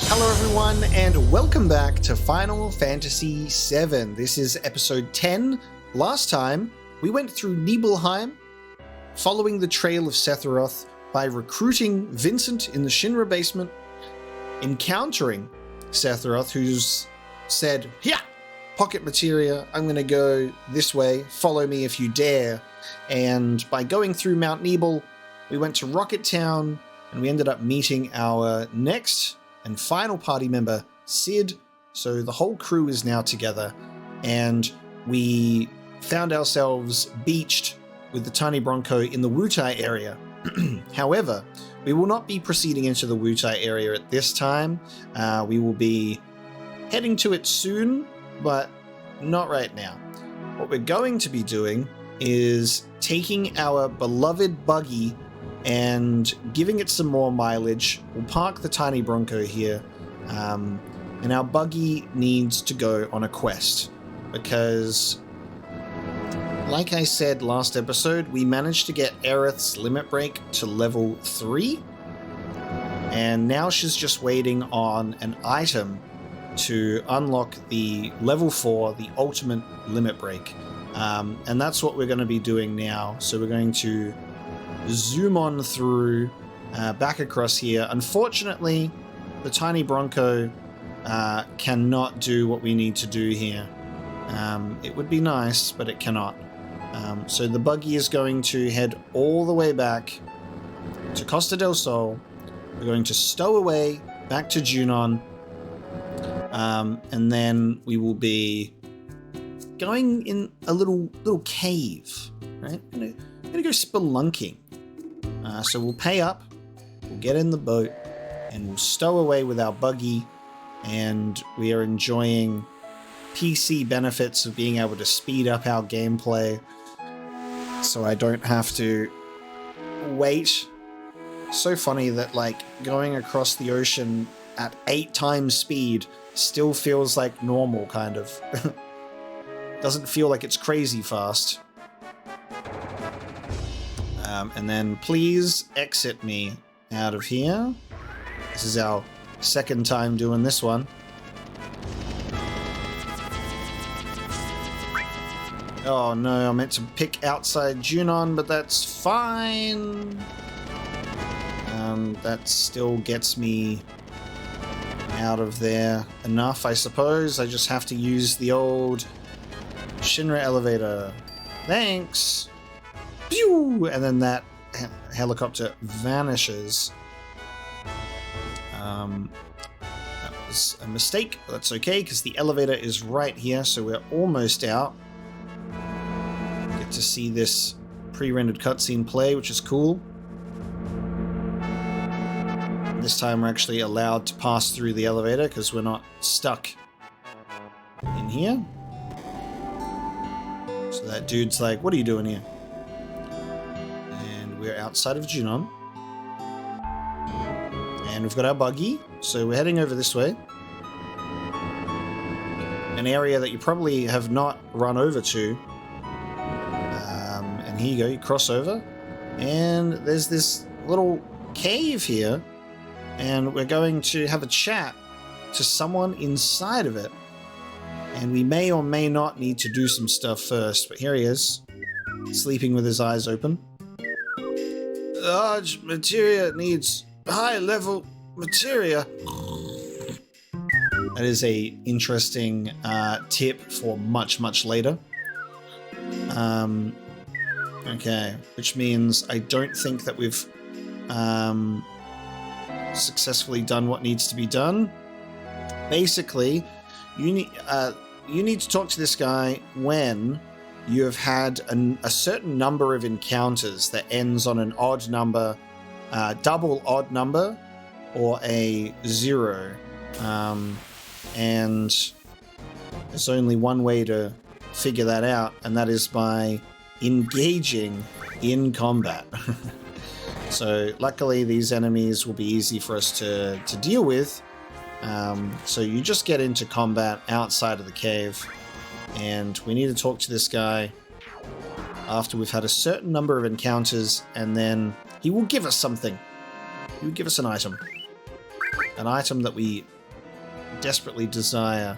Hello everyone, and welcome back to Final Fantasy VII. This is episode 10. Last time, we went through Nibelheim, following the trail of Sephiroth by recruiting Vincent in the Shinra basement, encountering Sephiroth, who's said, "Yeah, pocket materia, I'm gonna go this way, follow me if you dare." And by going through Mount Nibel, we went to Rocket Town, and we ended up meeting our next and final party member, Cid. So the whole crew is now together, and we found ourselves beached with the Tiny Bronco in the Wutai area. However, we will not be proceeding into the Wutai area at this time. We will be heading to it soon, but not right now. What we're going to be doing is taking our beloved buggy and giving it some more mileage. We'll park the Tiny Bronco here, and our buggy needs to go on a quest because, like I said last episode, we managed to get Aerith's limit break to level 3, and now she's just waiting on an item to unlock the level 4, the ultimate limit break, and that's what we're going to be doing now. So we're going to zoom on through back across here. Unfortunately, the Tiny Bronco cannot do what we need to do here. It would be nice, but it cannot. So the buggy is going to head all the way back to Costa del Sol. We're going to stow away back to Junon, and then we will be going in a little cave, right? I'm gonna go spelunking. So we'll pay up, we'll get in the boat, and we'll stow away with our buggy, and we are enjoying PC benefits of being able to speed up our gameplay so I don't have to wait. So funny that, like, going across the ocean at 8 times speed still feels like normal, kind of. Doesn't feel like it's crazy fast. And then please exit me out of here. This is our second time doing this one. Oh no, I meant to pick outside Junon, but that's fine. That still gets me out of there enough, I suppose. I just have to use the old Shinra elevator. Thanks. Pew! And then that helicopter vanishes. That was a mistake, but that's okay, because the elevator is right here, so we're almost out. Get to see this pre-rendered cutscene play, which is cool. This time we're actually allowed to pass through the elevator, because we're not stuck in here. So that dude's like, "What are you doing here?" We're outside of Junon, and we've got our buggy, so we're heading over this way. An area that you probably have not run over to. And here you go, you cross over, and there's this little cave here, and we're going to have a chat to someone inside of it, and we may or may not need to do some stuff first, but here he is, sleeping with his eyes open. Large materia needs high-level materia. That is a interesting tip for much later. Okay, which means I don't think that we've successfully done what needs to be done. Basically, you need to talk to this guy when you have had a certain number of encounters that ends on an odd number, double odd number, or a 0. And there's only one way to figure that out, and that is by engaging in combat. So luckily these enemies will be easy for us to deal with. So you just get into combat outside of the cave, and we need to talk to this guy after we've had a certain number of encounters, and then he will give us something. He will give us an item. An item that we desperately desire.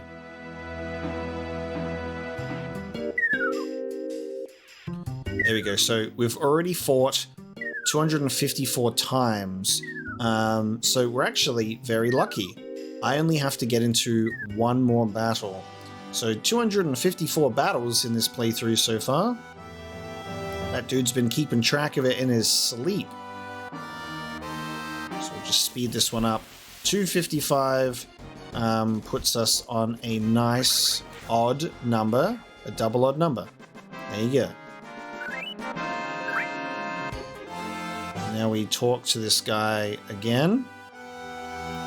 There we go. So we've already fought 254 times. So we're actually very lucky. I only have to get into one more battle. So 254 battles in this playthrough so far. That dude's been keeping track of it in his sleep. So we'll just speed this one up. 255 puts us on a nice odd number, a double odd number. There you go. Now we talk to this guy again.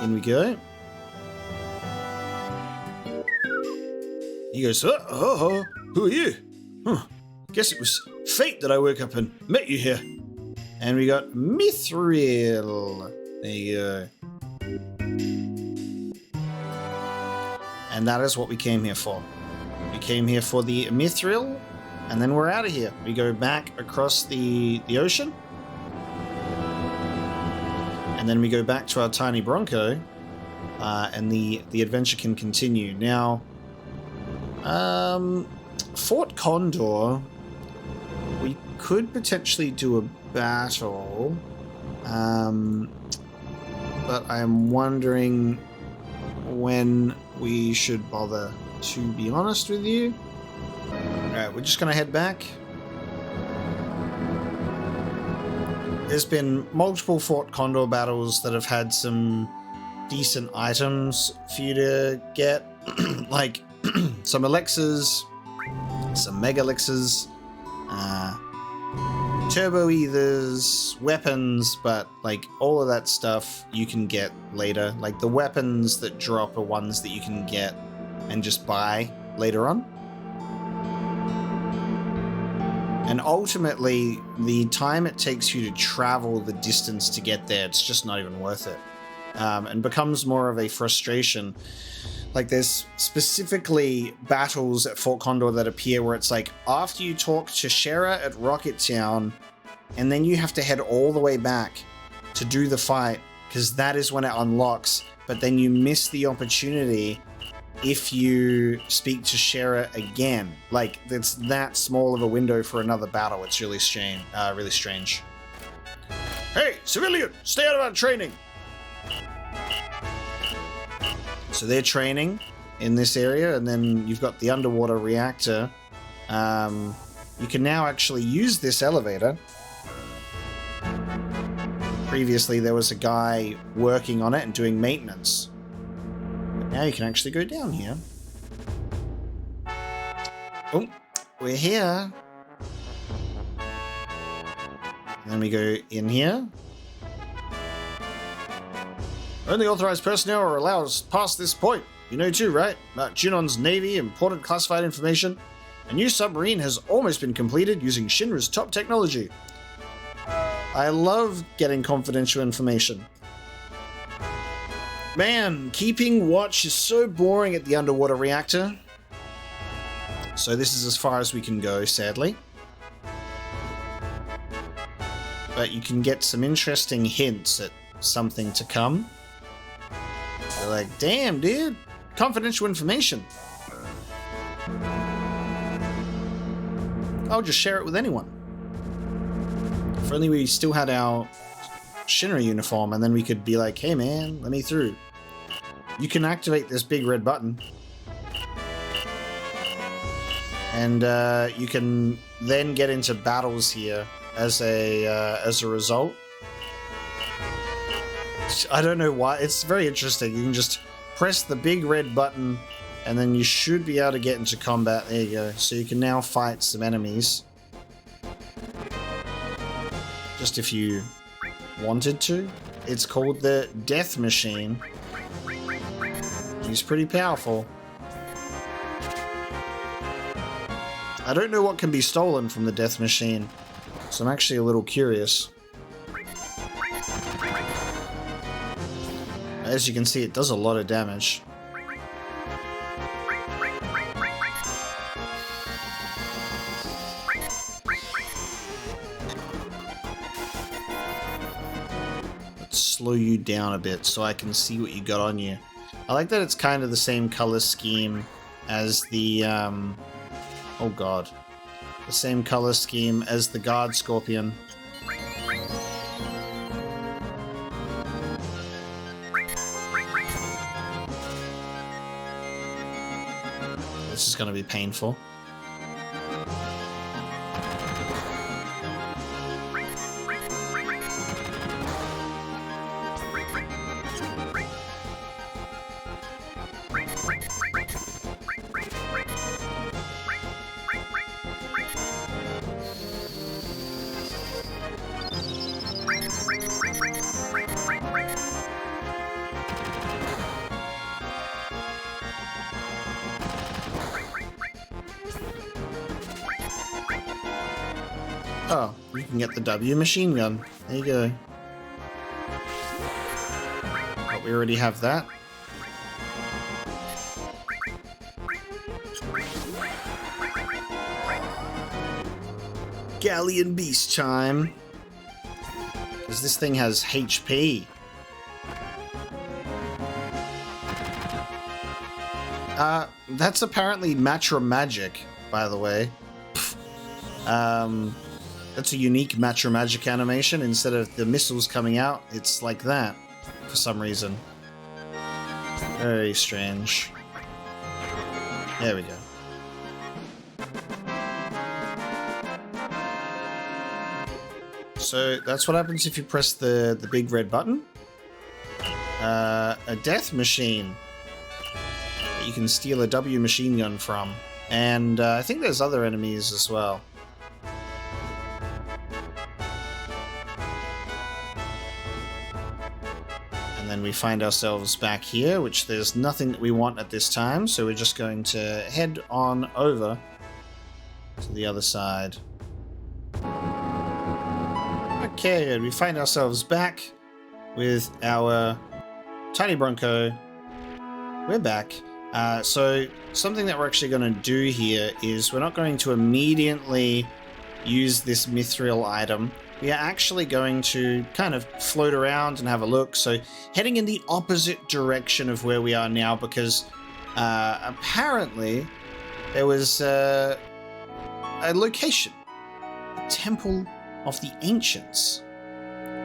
In we go. He goes, who are you? Guess it was fate that I woke up and met you here. And we got Mythril. There you go. And that is what we came here for. We came here for the Mythril, and then we're out of here. We go back across the ocean. And then we go back to our tiny Bronco, and the adventure can continue. Now, Fort Condor, we could potentially do a battle, but I'm wondering when we should bother, to be honest with you. Alright, we're just going to head back. There's been multiple Fort Condor battles that have had some decent items for you to get, like some elixirs, some mega elixirs, turbo ethers, weapons, but like all of that stuff you can get later. Like the weapons that drop are ones that you can get and just buy later on. And ultimately, the time it takes you to travel the distance to get there, it's just not even worth it. And becomes more of a frustration. Like there's specifically battles at Fort Condor that appear where it's like, after you talk to Shinra at Rocket Town, and then you have to head all the way back to do the fight, because that is when it unlocks, but then you miss the opportunity if you speak to Shinra again. Like, it's that small of a window for another battle. It's really strange. Hey, civilian, stay out of our training. So they're training in this area, and then you've got the underwater reactor. You can now actually use this elevator. Previously, there was a guy working on it and doing maintenance. Now you can actually go down here. Oh, we're here. And then we go in here. Only authorized personnel are allowed past this point. You know too, right? About Junon's navy, important classified information. A new submarine has almost been completed using Shinra's top technology. I love getting confidential information. Man, keeping watch is so boring at the underwater reactor. So this is as far as we can go, sadly. But you can get some interesting hints at something to come. They're like, damn, dude, confidential information. I'll just share it with anyone. If only we still had our Shinra uniform, and then we could be like, hey man, let me through. You can activate this big red button, and you can then get into battles here as a result. I don't know why. It's very interesting. You can just press the big red button, and then you should be able to get into combat. There you go. So you can now fight some enemies. Just if you wanted to. It's called the Death Machine. He's pretty powerful. I don't know what can be stolen from the Death Machine, so I'm actually a little curious. As you can see, it does a lot of damage. Let's slow you down a bit so I can see what you got on you. I like that it's kind of the same color scheme as the, oh god. The same color scheme as the guard scorpion. This is going to be painful. Oh, you can get the W machine gun. There you go. But we already have that. Galleon Beast time. Because this thing has HP. That's apparently Matra Magic, by the way. That's a unique Matra Magic animation. Instead of the missiles coming out, it's like that for some reason. Very strange. There we go. So that's what happens if you press the big red button. A death machine that you can steal a W machine gun from. And I think there's other enemies as well. And then we find ourselves back here, which there's nothing that we want at this time, so we're just going to head on over to the other side. Okay, and we find ourselves back with our Tiny Bronco. We're back. So something that we're actually going to do here is we're not going to immediately use this Mythril item. We are actually going to kind of float around and have a look. So heading in the opposite direction of where we are now, because apparently there was a location, a temple of the ancients,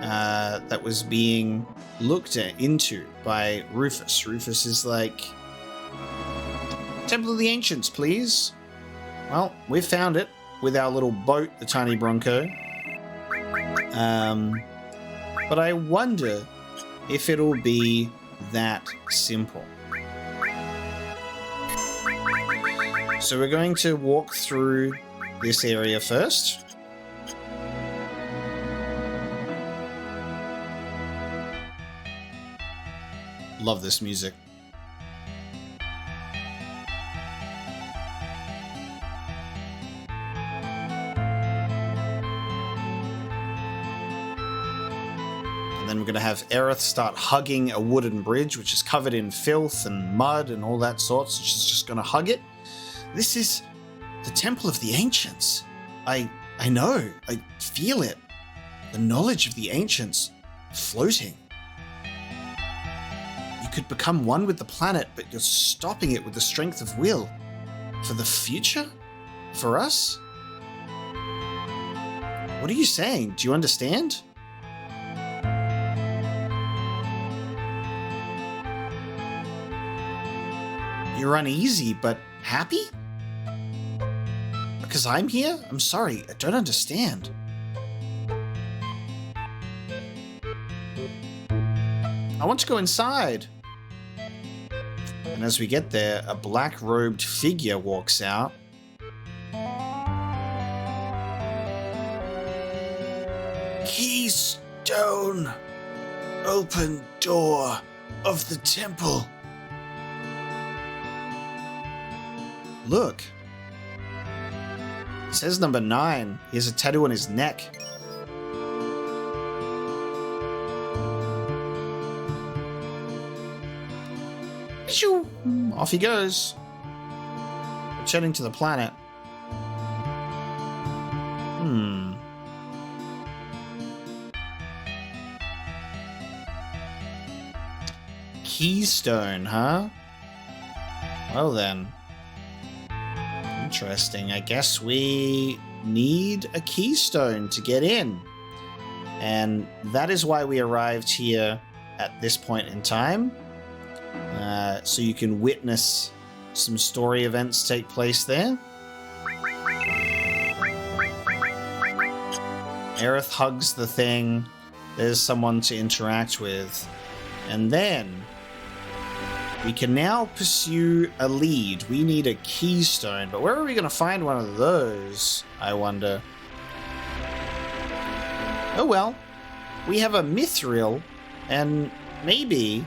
that was being looked into by Rufus. Rufus is like, Temple of the Ancients, please. Well, we found it with our little boat, the Tiny Bronco. But I wonder if it'll be that simple. So we're going to walk through this area first. Love this music. And then we're going to have Aerith start hugging a wooden bridge, which is covered in filth and mud and all that sorts. She's just going to hug it. This is the Temple of the Ancients. I know. I feel it. The knowledge of the Ancients floating. You could become one with the planet, but you're stopping it with the strength of will. For the future? For us? What are you saying? Do you understand? You're uneasy, but happy? Because I'm here? I'm sorry, I don't understand. I want to go inside. And as we get there, a black-robed figure walks out. Keystone! Open door of the temple. Look. It says number 9. He has a tattoo on his neck. Shoo! Off he goes. Returning to the planet. keystone, huh? Well then. Interesting. I guess we need a keystone to get in. And that is why we arrived here at this point in time. So you can witness some story events take place there. Aerith hugs the thing. There's someone to interact with. And then we can now pursue a lead. We need a keystone, but where are we going to find one of those, I wonder? Oh well, we have a Mythril, and maybe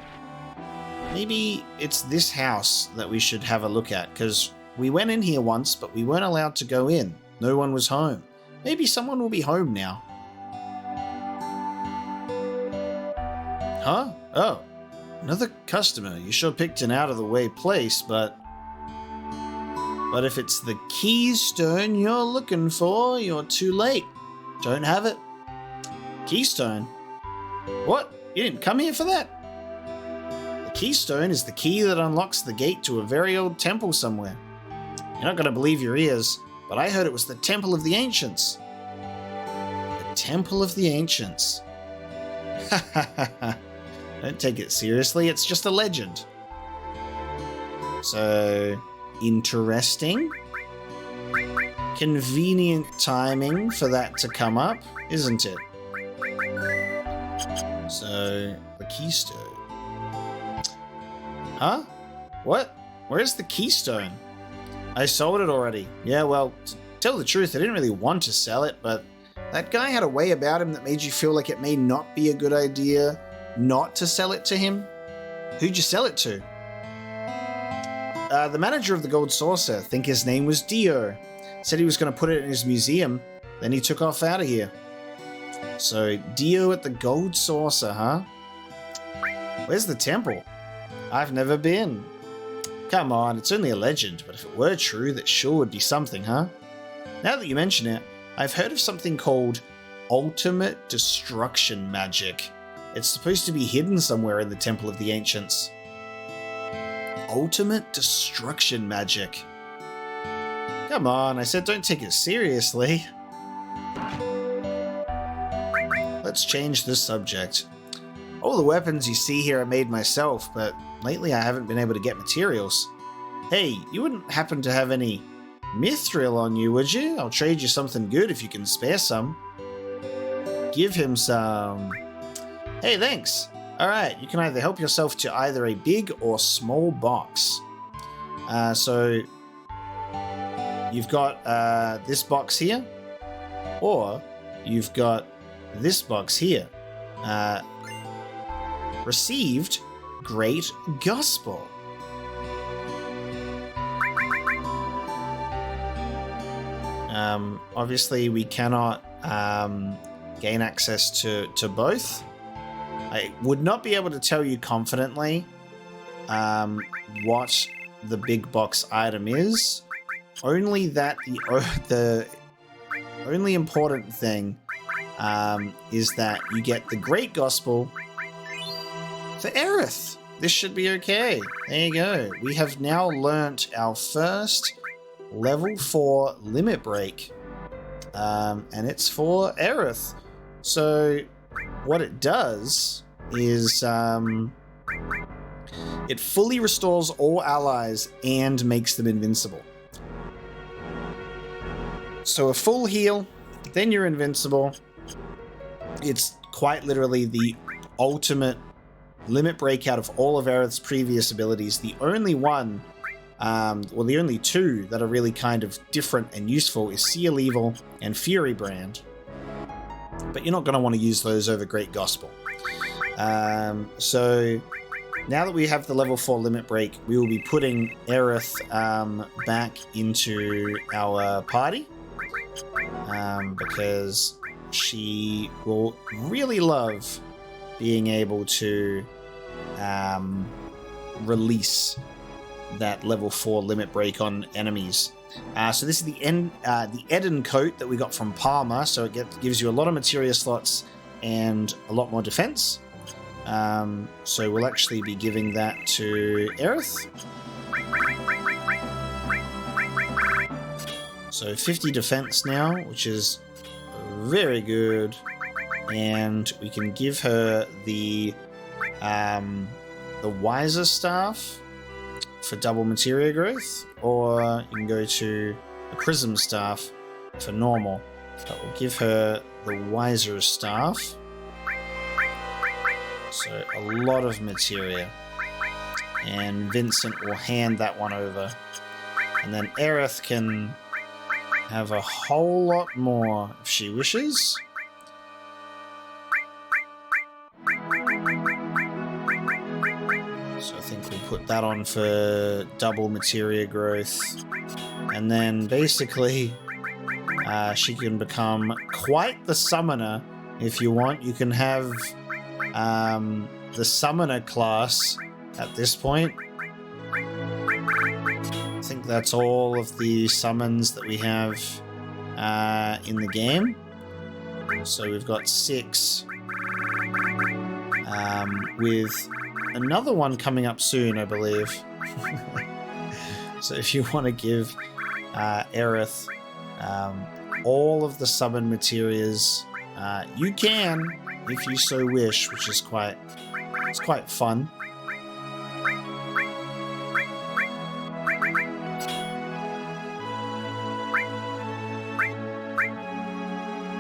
it's this house that we should have a look at, because we went in here once, but we weren't allowed to go in. No one was home. Maybe someone will be home now. Huh? Oh. Another customer. You sure picked an out-of-the-way place, but if it's the keystone you're looking for, you're too late. Don't have it. Keystone? What? You didn't come here for that? The keystone is the key that unlocks the gate to a very old temple somewhere. You're not going to believe your ears, but I heard it was the Temple of the Ancients. The Temple of the Ancients. Ha ha ha ha. Don't take it seriously, it's just a legend. So, interesting. Convenient timing for that to come up, isn't it? So, the keystone. Huh? What? Where's the keystone? I sold it already. Yeah, well, to tell the truth, I didn't really want to sell it, but that guy had a way about him that made you feel like it may not be a good idea not to sell it to him. Who'd you sell it to? The manager of the Gold Saucer, I think his name was Dio. Said he was going to put it in his museum, then he took off out of here. So, Dio at the Gold Saucer, huh? Where's the temple? I've never been. Come on, it's only a legend, but if it were true, that sure would be something, huh? Now that you mention it, I've heard of something called ultimate destruction magic. It's supposed to be hidden somewhere in the Temple of the Ancients. Ultimate destruction magic. Come on, I said don't take it seriously. Let's change the subject. All the weapons you see here I made myself, but lately I haven't been able to get materials. Hey, you wouldn't happen to have any Mythril on you, would you? I'll trade you something good if you can spare some. Give him some. Hey, thanks. Alright, you can either help yourself to either a big or small box. So, you've got this box here, or you've got this box here. Received Great Gospel. Obviously, we cannot gain access to both. I would not be able to tell you confidently what the big box item is. Only that the only important thing is that you get the Great Gospel for Aerith. This should be okay. There you go. We have now learnt our first level 4 limit break. And it's for Aerith. So what it does is it fully restores all allies and makes them invincible. So a full heal, then you're invincible. It's quite literally the ultimate limit break out of all of Aerith's previous abilities. The only one, well, the only two that are really kind of different and useful is Seal Evil and Fury Brand. But you're not going to want to use those over Great Gospel. So now that we have the level 4 limit break, we will be putting Aerith back into our party. Because she will really love being able to release that level 4 limit break on enemies. So this is the Eden coat that we got from Palmer, so it gives you a lot of materia slots and a lot more defense. So we'll actually be giving that to Aerith. So 50 defense now, which is very good. And we can give her the Wiser Staff for double materia growth, or you can go to the Prism Staff for normal. But we'll give her the Wiser Staff. So a lot of materia. And Vincent will hand that one over. And then Aerith can have a whole lot more if she wishes. So I think we'll put that on for double materia growth. And then basically she can become quite the summoner if you want. You can have the summoner class at this point. I think that's all of the summons that we have in the game. So we've got 6 with another one coming up soon, I believe. So if you want to give Aerith all of the summon materias, you can, if you so wish, which is quite fun.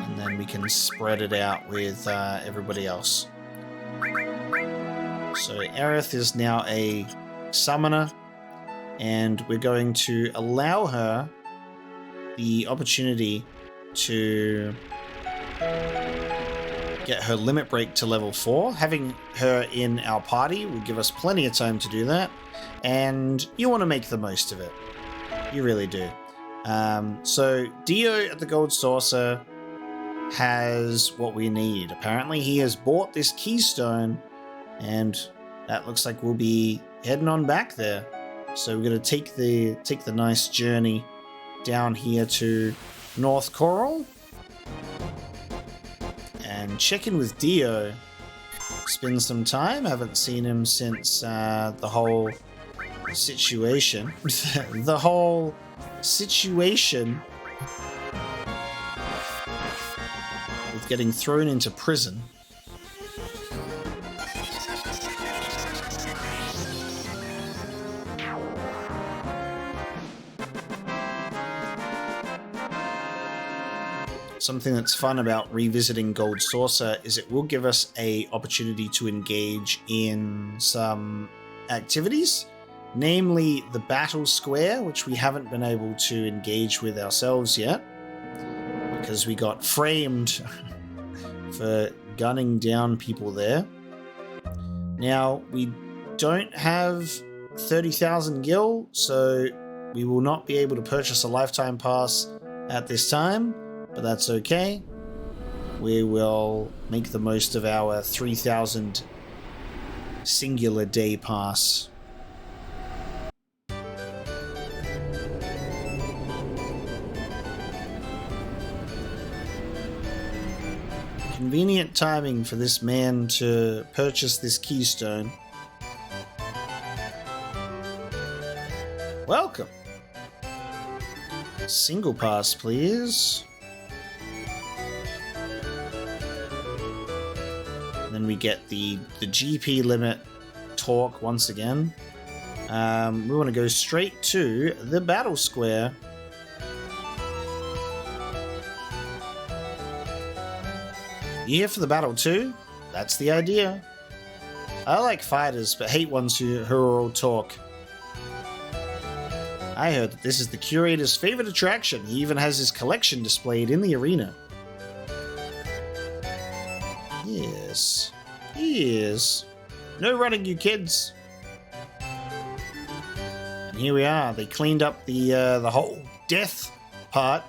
And then we can spread it out with everybody else. So Aerith is now a summoner, and we're going to allow her the opportunity to get her limit break to level 4. Having her in our party will give us plenty of time to do that, and you want to make the most of it. You really do. So Dio at the Gold Saucer has what we need. Apparently he has bought this keystone, and that looks like we'll be heading on back there. So we're going to take the nice journey down here to North Coral and check in with Dio. Spend some time. Haven't seen him since the whole situation. The whole situation with getting thrown into prison. Something that's fun about revisiting Gold Saucer is it will give us an opportunity to engage in some activities, namely the Battle Square, which we haven't been able to engage with ourselves yet because we got framed for gunning down people there. Now, we don't have 30,000 gil, so we will not be able to purchase a lifetime pass at this time. But that's okay. We will make the most of our 3,000 singular day pass. Convenient timing for this man to purchase this keystone. Welcome. Single pass, please. Then we get the GP limit talk once again. We want to go straight to the Battle Square. You here for the battle too? That's the idea. I like fighters, but hate ones who are all talk. I heard that this is the curator's favorite attraction. He even has his collection displayed in the arena. Yes. Yes. No running, you kids. And here we are. They cleaned up the whole death part.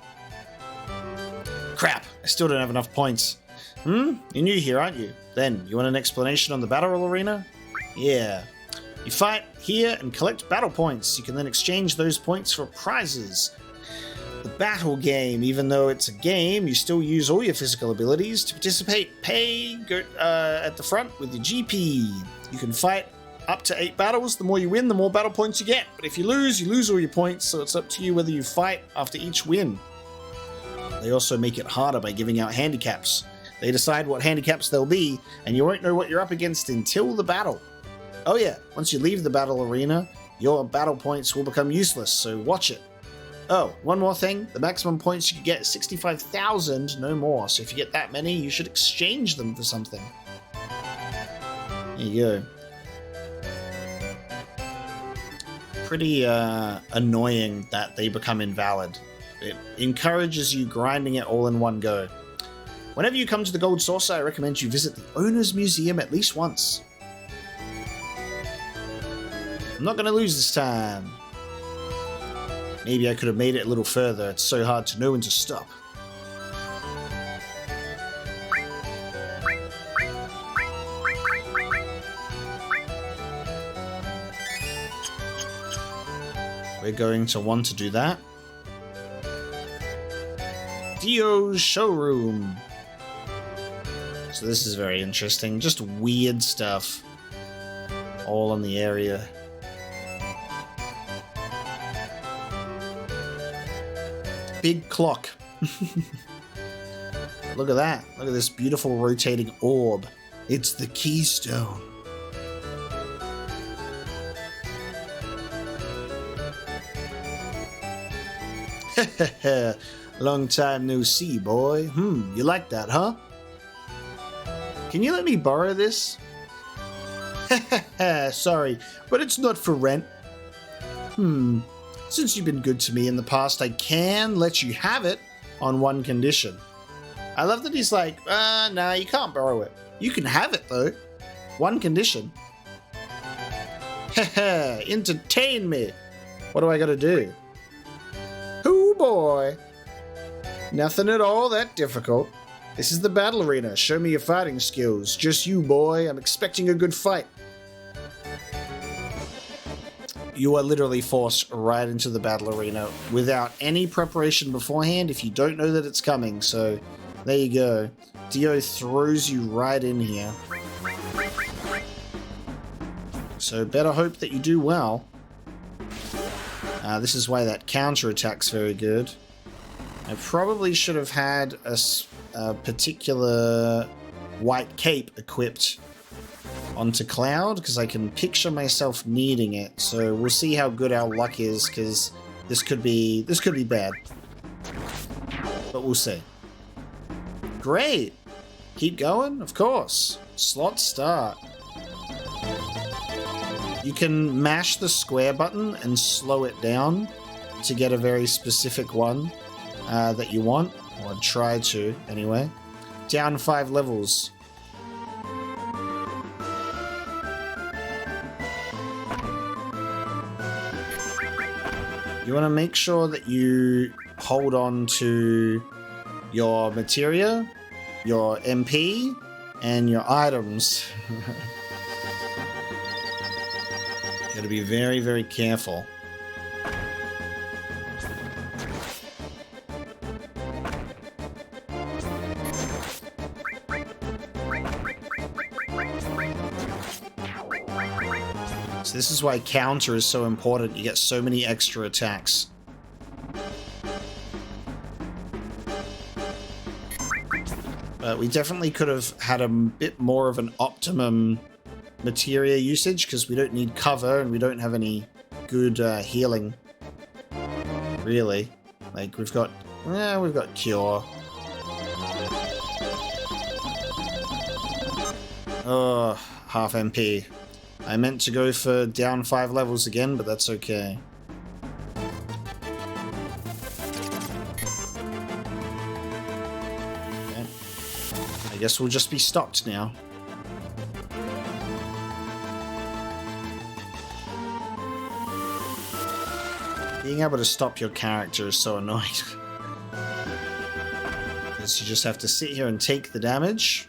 Crap. I still don't have enough points. You're new here, aren't you? Then, you want an explanation on the battle arena? Yeah. You fight here and collect battle points. You can then exchange those points for prizes. The battle game. Even though it's a game, you still use all your physical abilities to participate. Go at the front with your GP. You can fight up to 8 battles. The more you win, the more battle points you get. But if you lose all your points, so it's up to you whether you fight after each win. They also make it harder by giving out handicaps. They decide what handicaps they'll be, and you won't know what you're up against until the battle. Oh yeah, once you leave the battle arena, your battle points will become useless, so watch it. Oh, one more thing, the maximum points you can get is 65,000, no more, so if you get that many, you should exchange them for something. There you go. Pretty annoying that they become invalid. It encourages you grinding it all in one go. Whenever you come to the Gold Saucer, I recommend you visit the Owner's Museum at least once. I'm not going to lose this time. Maybe I could have made it a little further. It's so hard to know when to stop. We're going to want to do that. Dio's showroom. So this is very interesting. Just weird stuff all in the area. Big clock. Look at that. Look at this beautiful rotating orb. It's the keystone. Long time no see, boy. You like that, huh? Can you let me borrow this? Sorry, but it's not for rent. Since you've been good to me in the past, I can let you have it on one condition. I love that he's like, nah, you can't borrow it. You can have it, though. One condition. Entertain me. What do I gotta do? Oh boy. Nothing at all that difficult. This is the battle arena. Show me your fighting skills. Just you, boy. I'm expecting a good fight. You are literally forced right into the battle arena without any preparation beforehand if you don't know that it's coming. So there you go. Dio throws you right in here. So better hope that you do well. This is why that counter attack's very good. I probably should have had a particular white cape equipped onto Cloud, because I can picture myself needing it. So we'll see how good our luck is, because this could be bad. But we'll see. Great! Keep going? Of course. Slot start. You can mash the square button and slow it down to get a very specific one that you want, or try to anyway. Down 5 levels. You want to make sure that you hold on to your materia, your MP, and your items. Got to be very, very careful. So this is why counter is so important. You get so many extra attacks. But we definitely could have had a bit more of an optimum materia usage, because we don't need cover and we don't have any good healing. Really. Like, we've got cure. Oh, half MP. I meant to go for down 5 levels again, but that's okay. Okay. I guess we'll just be stopped now. Being able to stop your character is so annoying. Because you just have to sit here and take the damage.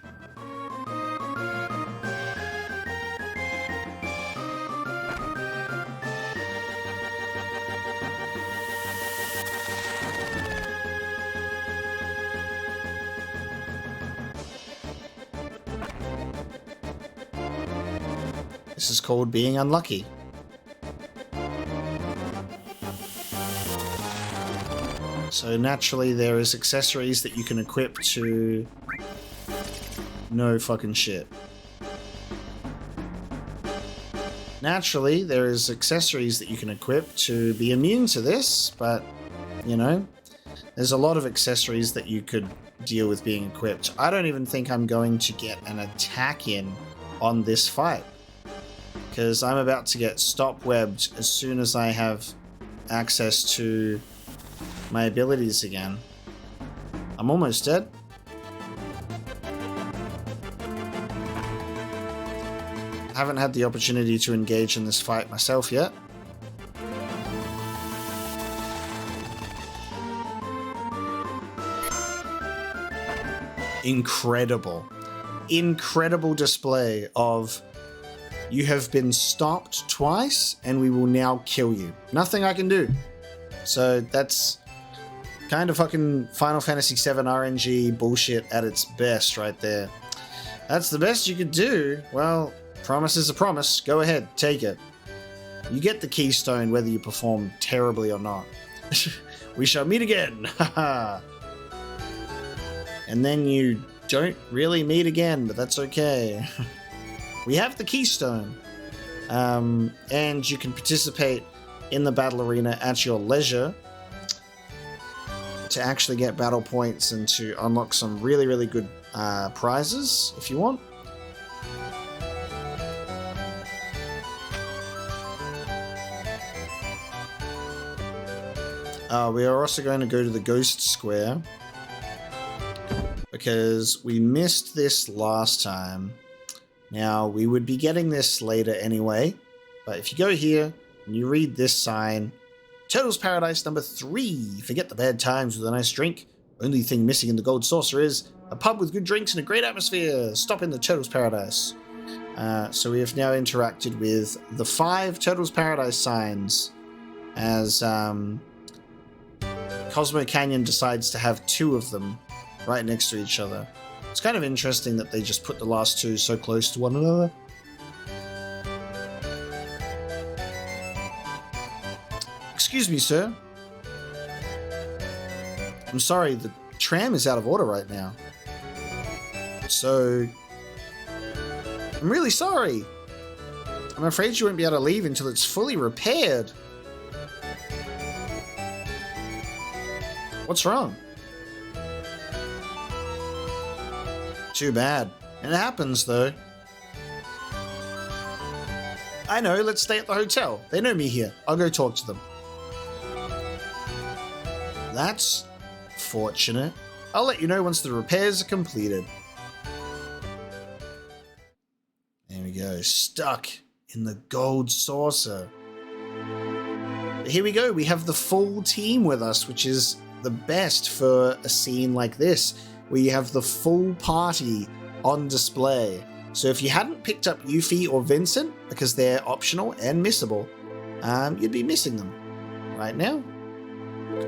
This is called being unlucky. So naturally there is accessories that you can equip to... No fucking shit. Naturally, there is accessories that you can equip to be immune to this, but, you know, there's a lot of accessories that you could deal with being equipped. I don't even think I'm going to get an attack in on this fight, because I'm about to get stop-webbed as soon as I have access to my abilities again. I'm almost dead. I haven't had the opportunity to engage in this fight myself yet. Incredible. Incredible display of you have been stopped twice and we will now kill you. Nothing I can do. So that's kind of fucking Final Fantasy VII RNG bullshit at its best right there. That's the best you could do. Well, promise is a promise. Go ahead, take it. You get the keystone whether you perform terribly or not. We shall meet again. And then you don't really meet again, but that's okay. We have the keystone. And you can participate in the battle arena at your leisure to actually get battle points and to unlock some really, really good prizes if you want. We are also going to go to the Ghost Square because we missed this last time. Now, we would be getting this later anyway, but if you go here and you read this sign, Turtles Paradise number 3, forget the bad times with a nice drink. Only thing missing in the Gold Saucer is a pub with good drinks and a great atmosphere. Stop in the Turtles Paradise. So we have now interacted with the 5 Turtles Paradise signs as Cosmo Canyon decides to have 2 of them right next to each other. It's kind of interesting that they just put the last 2 so close to one another. Excuse me, sir. I'm sorry, the tram is out of order right now. So, I'm really sorry. I'm afraid you won't be able to leave until it's fully repaired. What's wrong? Too bad. It happens, though. I know, let's stay at the hotel. They know me here. I'll go talk to them. That's fortunate. I'll let you know once the repairs are completed. There we go. Stuck in the Gold Saucer. But here we go. We have the full team with us, which is the best for a scene like this, where you have the full party on display. So if you hadn't picked up Yuffie or Vincent, because they're optional and missable, you'd be missing them right now,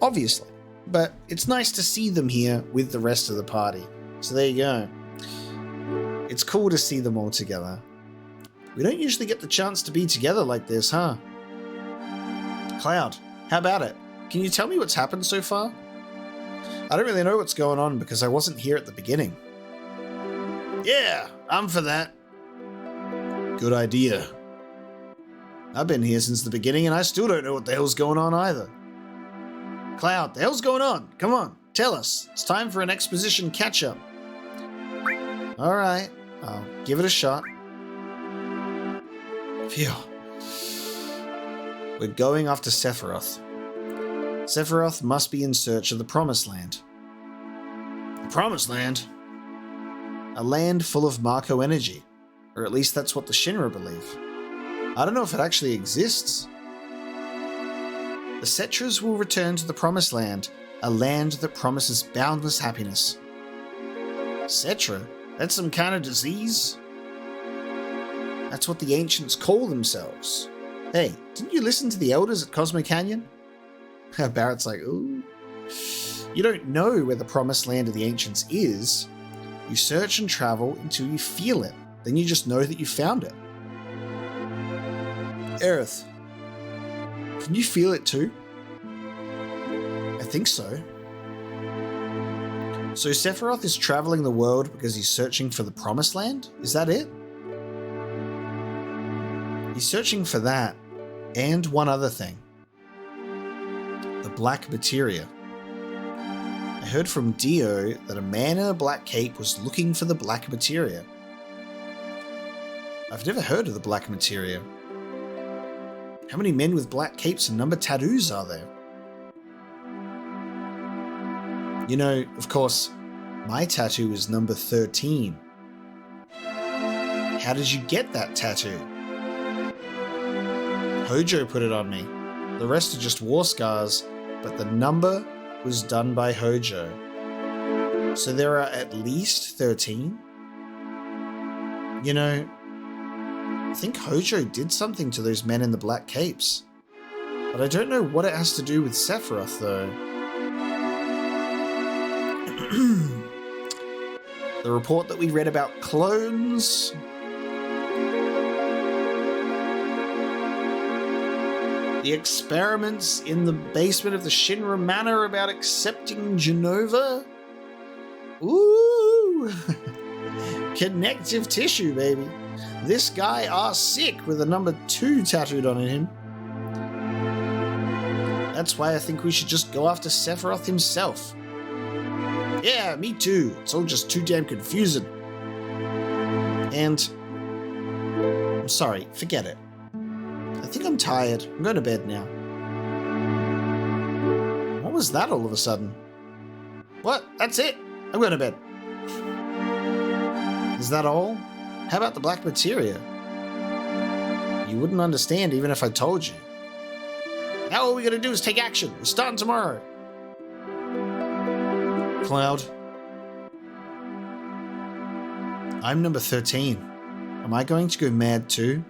obviously. But it's nice to see them here with the rest of the party. So there you go. It's cool to see them all together. We don't usually get the chance to be together like this, huh? Cloud, how about it? Can you tell me what's happened so far? I don't really know what's going on because I wasn't here at the beginning. Yeah, I'm for that. Good idea. I've been here since the beginning and I still don't know what the hell's going on either. Cloud, the hell's going on? Come on, tell us. It's time for an exposition catch-up. Alright, I'll give it a shot. Phew. We're going after Sephiroth. Sephiroth must be in search of the Promised Land. The Promised Land? A land full of Marco energy. Or at least that's what the Shinra believe. I don't know if it actually exists. The Cetras will return to the Promised Land, a land that promises boundless happiness. Cetra? That's some kind of disease? That's what the ancients call themselves. Hey, didn't you listen to the elders at Cosmo Canyon? Barrett's like, ooh. You don't know where the Promised Land of the ancients is. You search and travel until you feel it. Then you just know that you found it. Aerith, can you feel it too? I think so. So Sephiroth is traveling the world because he's searching for the Promised Land? Is that it? He's searching for that and one other thing. The Black Materia. I heard from Dio that a man in a black cape was looking for the Black Materia. I've never heard of the Black Materia. How many men with black capes and number tattoos are there? You know, of course, my tattoo is number 13. How did you get that tattoo? Hojo put it on me. The rest are just war scars, but the number was done by Hojo. So there are at least 13? You know, I think Hojo did something to those men in the black capes. But I don't know what it has to do with Sephiroth, though. The report that we read about clones. The experiments in the basement of the Shinra Manor about accepting Genova. Ooh! Connective tissue, baby. This guy are sick with a number 2 tattooed on him. That's why I think we should just go after Sephiroth himself. Yeah, me too. It's all just too damn confusing. And I'm sorry, forget it. I think I'm tired. I'm going to bed now. What was that all of a sudden? What? That's it? I'm going to bed. Is that all? How about the Black Materia? You wouldn't understand even if I told you. Now all we gotta do is take action. We're starting tomorrow. Cloud. I'm number 13. Am I going to go mad too?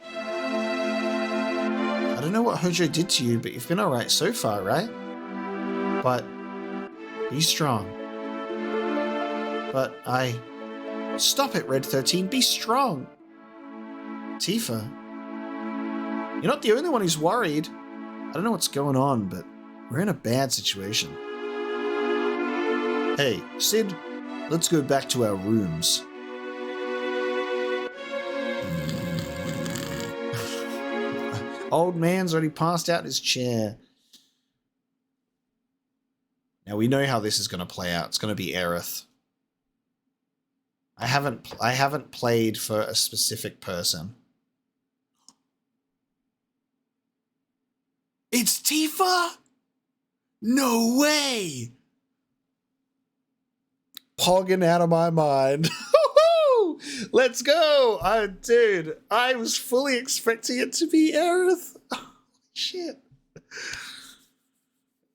I don't know what Hojo did to you, but you've been alright so far, right? But be strong. But Stop it, Red 13. Be strong. Tifa. You're not the only one who's worried. I don't know what's going on, but we're in a bad situation. Hey, Sid, let's go back to our rooms. Old man's already passed out in his chair. Now we know how this is going to play out. It's going to be Aerith. I haven't played for a specific person. It's Tifa? No way! Pogging out of my mind. Let's go! Dude, I was fully expecting it to be Aerith. Oh, shit.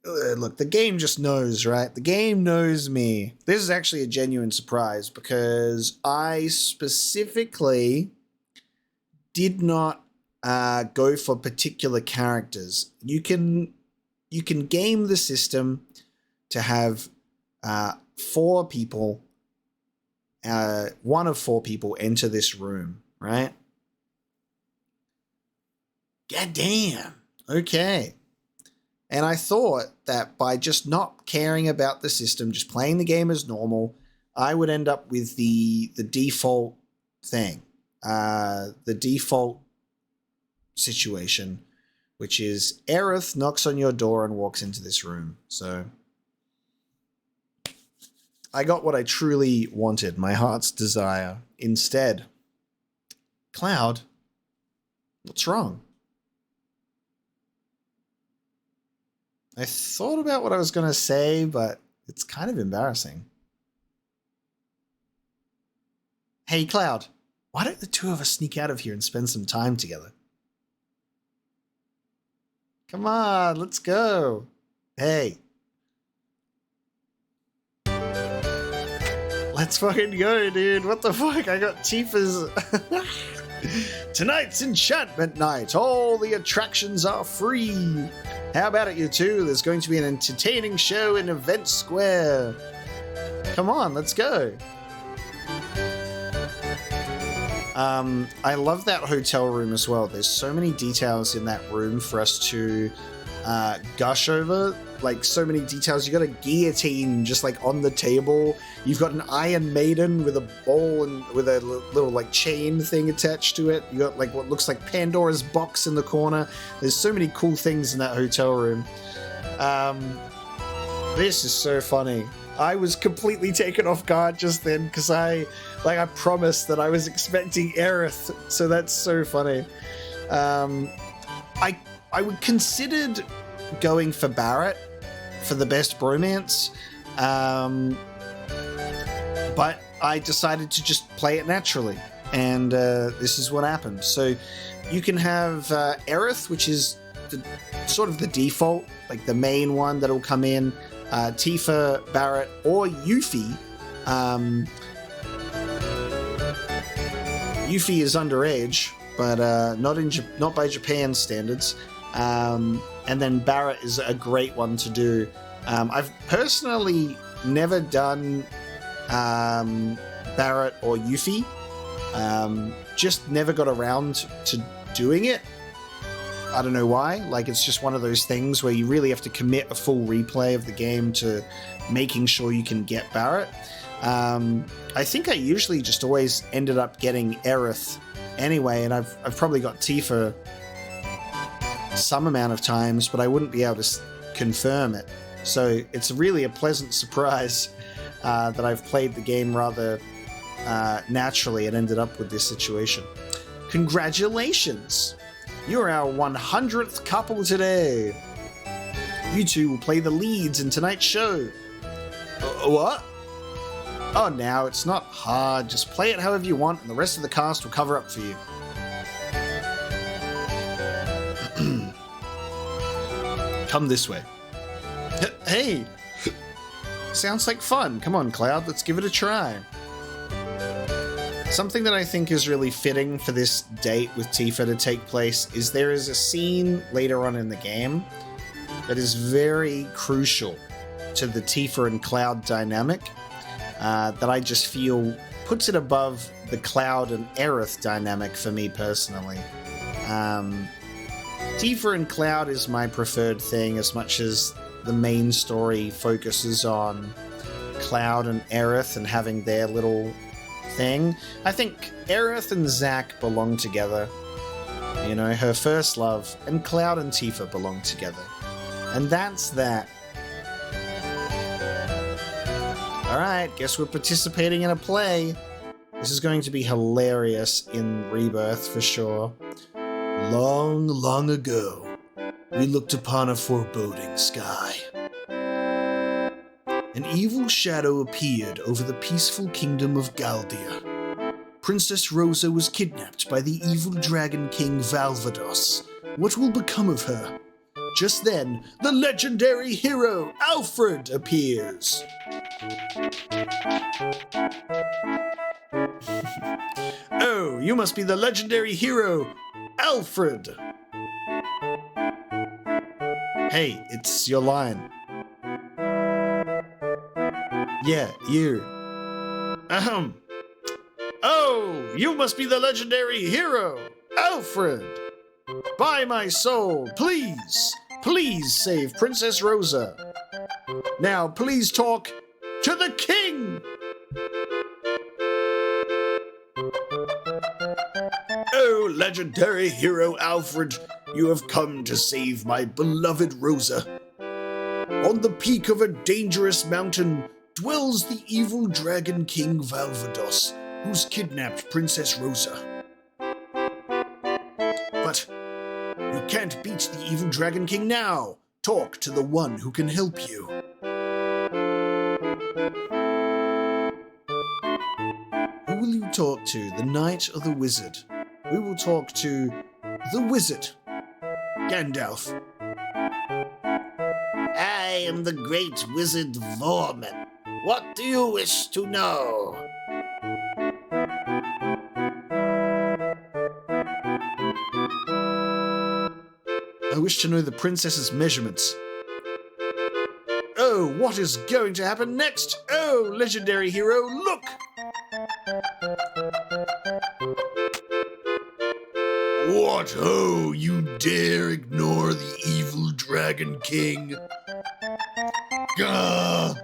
Look, the game just knows, right? The game knows me. This is actually a genuine surprise because I specifically did not go for particular characters. You can game the system to have 4 people, one of 4 people enter this room, right? God damn. Okay. And I thought that by just not caring about the system, just playing the game as normal, I would end up with the default thing, the default situation, which is Aerith knocks on your door and walks into this room. So I got what I truly wanted, my heart's desire. Instead, Cloud, what's wrong? I thought about what I was going to say, but it's kind of embarrassing. Hey, Cloud, why don't the 2 of us sneak out of here and spend some time together? Come on, let's go. Hey. Let's fucking go, dude. What the fuck? I got Tifa's... Tonight's enchantment night. All the attractions are free. How about it, you two? There's going to be an entertaining show in Event Square. Come on, let's go. I love that hotel room as well. There's so many details in that room for us to gush over. Like, so many details. You got a guillotine just like on the table. You've got an Iron Maiden with a bowl and with a little like chain thing attached to it. You got like what looks like Pandora's box in the corner. There's so many cool things in that hotel room. This is so funny. I was completely taken off guard just then because I promised that I was expecting Aerith, so that's so funny. I would considered going for Barrett for the best bromance, but I decided to just play it naturally, and this is what happened. So you can have Aerith, which is sort of the default, like the main one that'll come in, Tifa, Barrett, or Yuffie. Yuffie is underage, but not by Japan standards. And then Barrett is a great one to do. I've personally never done Barrett or Yuffie. Just never got around to doing it. I don't know why. Like, it's just one of those things where you really have to commit a full replay of the game to making sure you can get Barrett. I think I usually just always ended up getting Aerith anyway, and I've probably got Tifa some amount of times, but I wouldn't be able to confirm it. So it's really a pleasant surprise that I've played the game rather naturally and ended up with this situation. Congratulations! You're our 100th couple today. You two will play the leads in tonight's show. What? Oh, now it's not hard. Just play it however you want, and the rest of the cast will cover up for you. Come this way. Hey! Sounds like fun. Come on, Cloud, let's give it a try. Something that I think is really fitting for this date with Tifa to take place is there is a scene later on in the game that is very crucial to the Tifa and Cloud dynamic that I just feel puts it above the Cloud and Aerith dynamic for me personally. Tifa and Cloud is my preferred thing as much as the main story focuses on Cloud and Aerith and having their little thing. I think Aerith and Zack belong together. You know, her first love, and Cloud and Tifa belong together. And that's that. Alright, guess we're participating in a play. This is going to be hilarious in Rebirth for sure. Long, long ago, we looked upon a foreboding sky. An evil shadow appeared over the peaceful kingdom of Galdia. Princess Rosa was kidnapped by the evil dragon king Valvados. What will become of her? Just then, the legendary hero Alfred appears. Oh, you must be the legendary hero Alfred. Hey, it's your line. Yeah, you. Oh, you must be the legendary hero, Alfred. By my soul, please, please save Princess Rosa. Now, please talk to the king. Oh, legendary hero Alfred, you have come to save my beloved Rosa. On the peak of a dangerous mountain dwells the evil dragon king Valvados, who's kidnapped Princess Rosa. But you can't beat the evil dragon king now. Talk to the one who can help you. Who will you talk to, the knight or the wizard? We will talk to the wizard, Gandalf. I am the great wizard Vorman. What do you wish to know? I wish to know the princess's measurements. Oh, what is going to happen next? Oh, legendary hero, look! What ho, you dare ignore the evil Dragon King? Gah!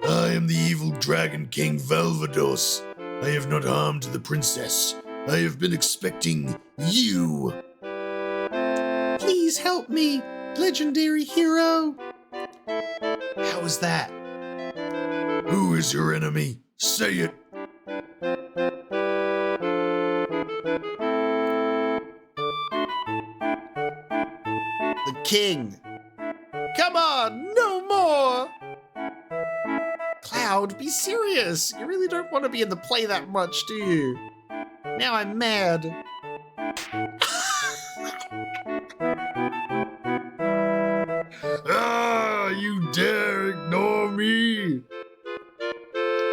I am the evil Dragon King Velvados. I have not harmed the princess. I have been expecting you. Please help me, legendary hero. How was that? Who is your enemy? Say it. The king. Come on, no more. Cloud, be serious. You really don't want to be in the play that much, do you? Now I'm mad. Ah, you dare ignore me.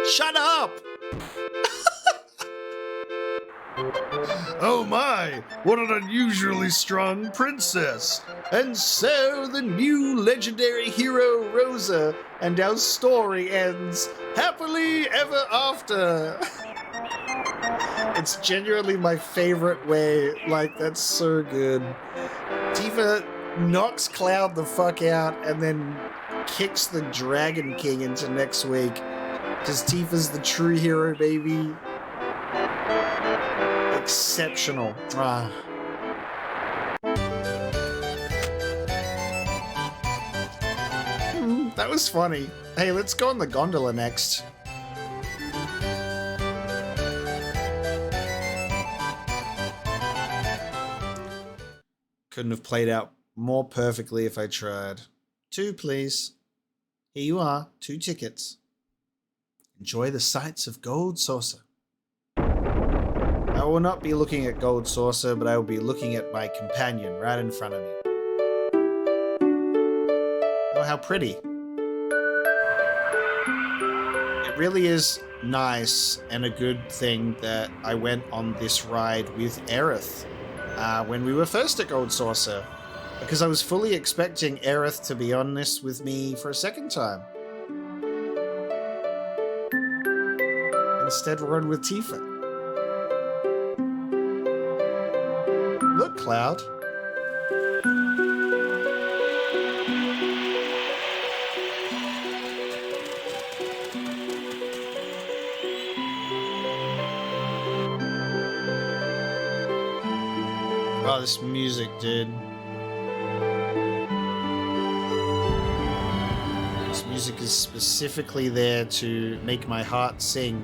Shut up! Oh my, what an unusually strong princess. And so the new legendary hero Rosa, and our story ends happily ever after. It's genuinely my favorite way. Like, that's so good. Tifa knocks Cloud the fuck out and then kicks the Dragon King into next week. Because Tifa's the true hero, baby. Exceptional. That was funny. Hey, let's go on the gondola next. Couldn't have played out more perfectly if I tried. 2, please. Here you are, 2 tickets. Enjoy the sights of Gold Saucer. I will not be looking at Gold Saucer, but I will be looking at my companion right in front of me. Oh, how pretty. It really is nice and a good thing that I went on this ride with Aerith when we were first at Gold Saucer, because I was fully expecting Aerith to be on this with me for a second time. Instead, we're on with Tifa. Look, Cloud. Oh, this music, dude. This music is specifically there to make my heart sing.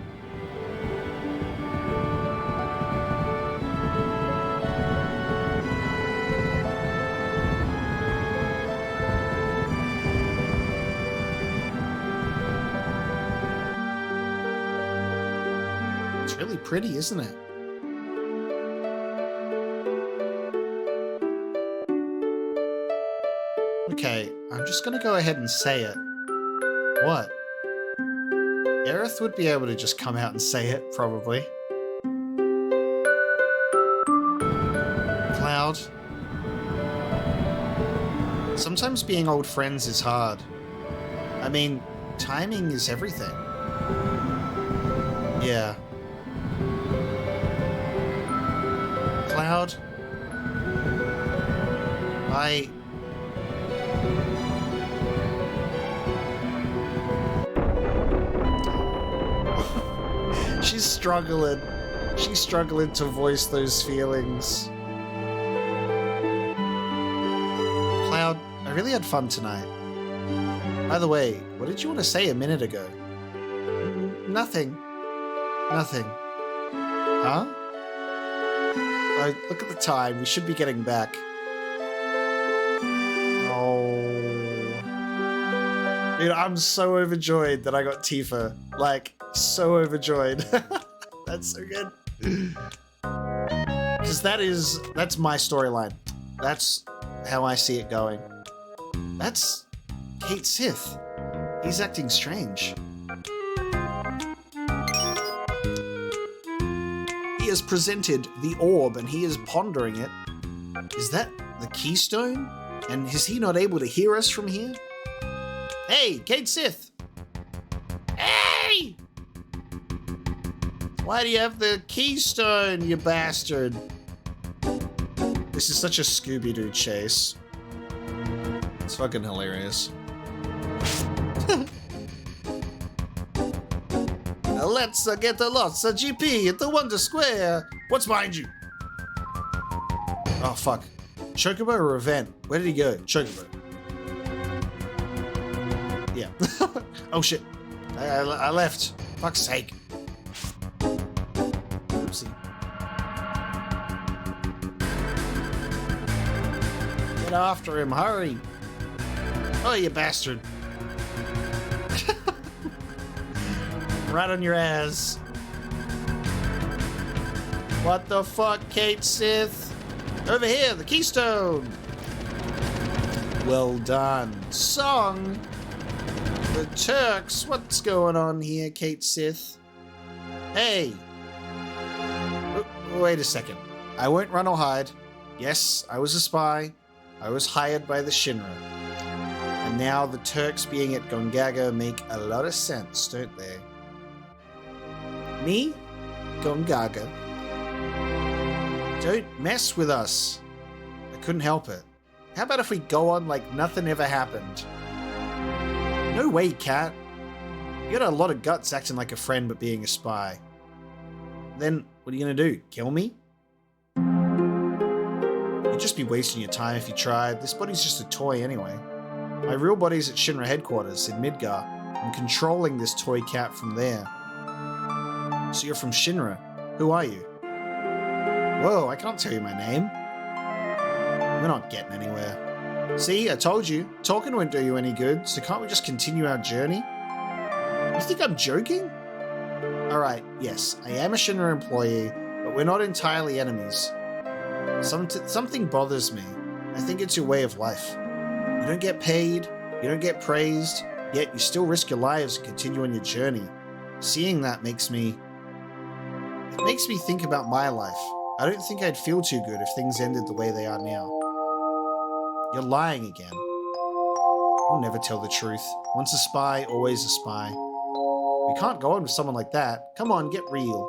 It's really pretty, isn't it? Okay, I'm just gonna go ahead and say it. What? Aerith would be able to just come out and say it, probably. Cloud. Sometimes being old friends is hard. I mean, timing is everything. Yeah. Cloud. She's struggling. She's struggling to voice those feelings. Cloud, I really had fun tonight. By the way, what did you want to say a minute ago? Nothing. Nothing. Huh? Oh, look at the time. We should be getting back. Oh. Dude, I'm so overjoyed that I got Tifa. Like, so overjoyed. That's so good. Because that's my storyline. That's how I see it going. That's Cait Sith. He's acting strange. He has presented the orb and he is pondering it. Is that the keystone? And is he not able to hear us from here? Hey, Cait Sith! Hey! Why do you have the keystone, you bastard? This is such a Scooby-Doo chase. It's fucking hilarious. Let's get a lots of GP at the Wonder Square. What's behind you? Oh, fuck. Chocobo or event? Where did he go? Chocobo. Yeah. Oh, shit. I left. Fuck's sake. Oopsie. Get after him, hurry. Oh, you bastard. Right on your ass. What the fuck, Cait Sith? Over here, the keystone. Well done. Song. The Turks. What's going on here, Cait Sith? Hey. Wait a second. I won't run or hide. Yes, I was a spy. I was hired by the Shinra. And now the Turks being at Gongaga make a lot of sense, don't they? Me? Gongaga. Don't mess with us. I couldn't help it. How about if we go on like nothing ever happened? No way, Cat. You got a lot of guts acting like a friend but being a spy. Then, what are you gonna do? Kill me? You'd just be wasting your time if you tried. This body's just a toy anyway. My real body's at Shinra headquarters in Midgar. I'm controlling this toy cat from there. So you're from Shinra. Who are you? Whoa, I can't tell you my name. We're not getting anywhere. See, I told you. Talking won't do you any good, so can't we just continue our journey? You think I'm joking? Alright, yes, I am a Shinra employee, but we're not entirely enemies. Something bothers me. I think it's your way of life. You don't get paid, you don't get praised, yet you still risk your lives and continue on your journey. Seeing that makes me think about my life. I don't think I'd feel too good if things ended the way they are now. You're lying again. I'll never tell the truth. Once a spy, always a spy. We can't go on with someone like that. Come on, get real.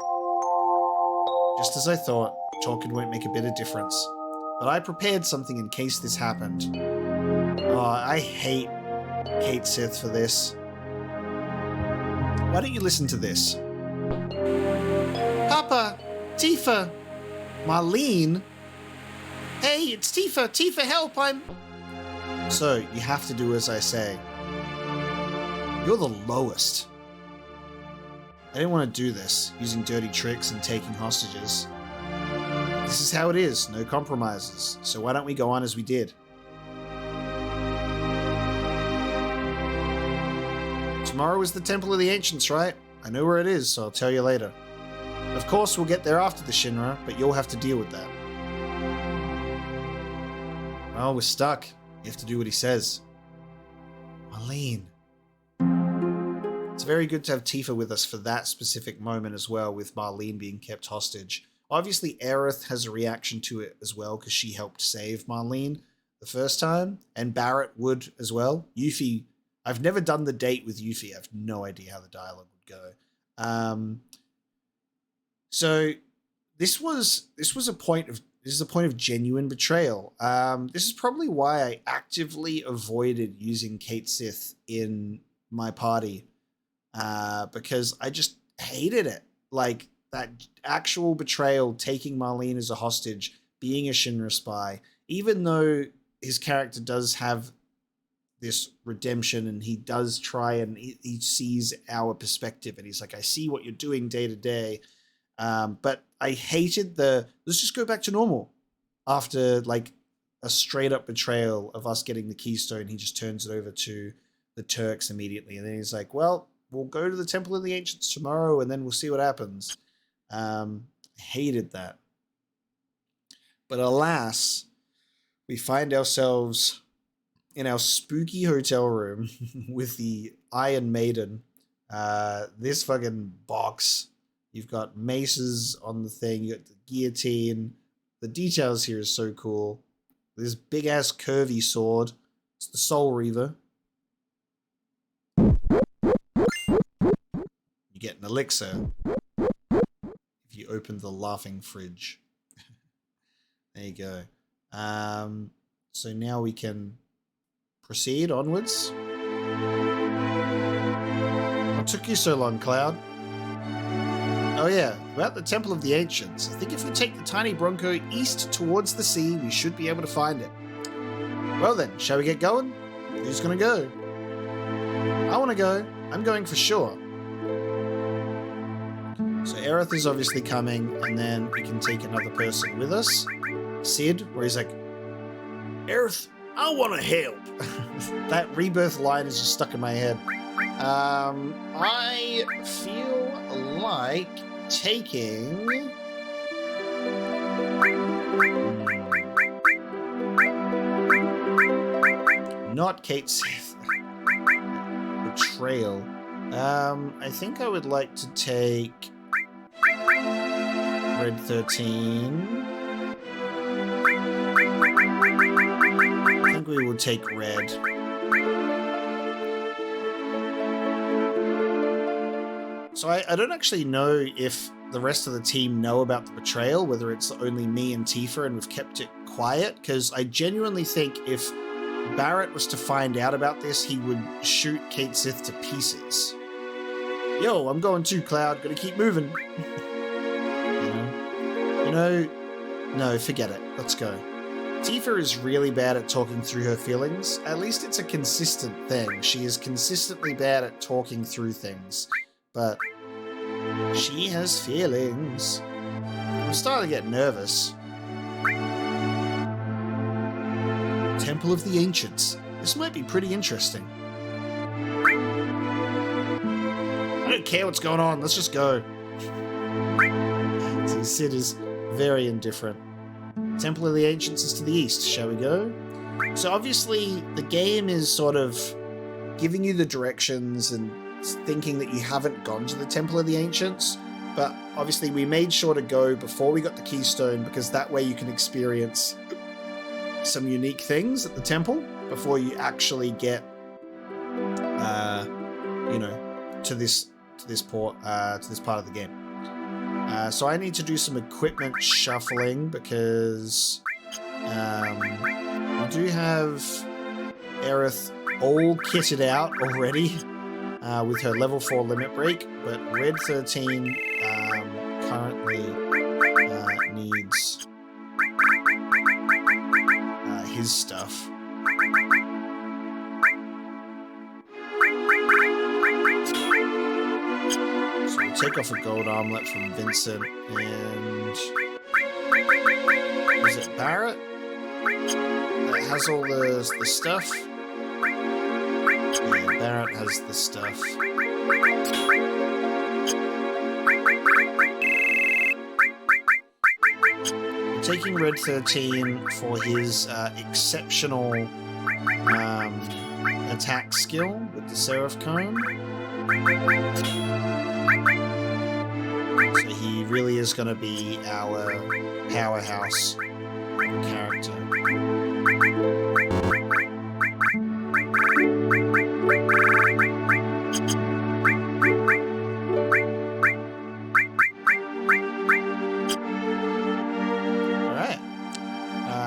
Just as I thought, talking won't make a bit of difference. But I prepared something in case this happened. Oh, I hate Cait Sith for this. Why don't you listen to this? Papa! Tifa! Marlene? Hey, it's Tifa! Tifa, help! So, you have to do as I say. You're the lowest. I didn't want to do this, using dirty tricks and taking hostages. This is how it is, no compromises. So why don't we go on as we did? Tomorrow is the Temple of the Ancients, right? I know where it is, so I'll tell you later. Of course, we'll get there after the Shinra, but you'll have to deal with that. Well, we're stuck. You have to do what he says. Marlene. It's very good to have Tifa with us for that specific moment as well, with Marlene being kept hostage. Obviously, Aerith has a reaction to it as well, because she helped save Marlene the first time, and Barrett would as well. Yuffie, I've never done the date with Yuffie. I have no idea how the dialogue would go. So this is a point of genuine betrayal. This is probably why I actively avoided using Cait Sith in my party, because I just hated it. Like, that actual betrayal, taking Marlene as a hostage, being a Shinra spy, even though his character does have this redemption and he does try and he sees our perspective and he's like, I see what you're doing day to day. But I hated let's just go back to normal. After like a straight up betrayal of us getting the keystone, he just turns it over to the Turks immediately. And then he's like, well, we'll go to the Temple of the Ancients tomorrow and then we'll see what happens. Hated that. But alas, we find ourselves in our spooky hotel room with the Iron Maiden. This fucking box. You've got maces on the thing. You got the guillotine. The details here is so cool. This big ass curvy sword. It's the Soul Reaver. You get an elixir. opened the laughing fridge. There you go. So now we can proceed onwards. What took you so long, Cloud? Oh yeah, about the Temple of the Ancients. I think if we take the tiny Bronco east towards the sea, we should be able to find it. Well then, shall we get going? Who's gonna go? I wanna go. I'm going for sure. So Aerith is obviously coming, and then we can take another person with us. Sid, where he's like, Aerith, I wanna help. That rebirth line is just stuck in my head. I feel like taking... Not Cait Sith. Betrayal. I think I would like to take Red 13. I think we will take Red. So I don't actually know if the rest of the team know about the betrayal, whether it's only me and Tifa and we've kept it quiet, because I genuinely think if Barrett was to find out about this, he would shoot Cait Sith to pieces. Yo, I'm going too, Cloud. Gotta keep moving. No, forget it. Let's go. Tifa is really bad at talking through her feelings. At least it's a consistent thing. She is consistently bad at talking through things. But she has feelings. I'm starting to get nervous. Temple of the Ancients. This might be pretty interesting. I don't care what's going on. Let's just go. See, Sid is very indifferent. Temple of the Ancients is to the east. Shall we go? So obviously the game is sort of giving you the directions and thinking that you haven't gone to the Temple of the Ancients, but obviously we made sure to go before we got the Keystone, because that way you can experience some unique things at the temple before you actually get to this part of the game. So I need to do some equipment shuffling, because we do have Aerith all kitted out already with her level 4 limit break, but Red 13 currently needs his stuff. So we'll take off a gold armlet from Vincent, and is it Barrett that has all the stuff? Yeah, Barrett has the stuff. Taking Red 13 for his exceptional attack skill with the Seraph Cone. So he really is going to be our powerhouse character.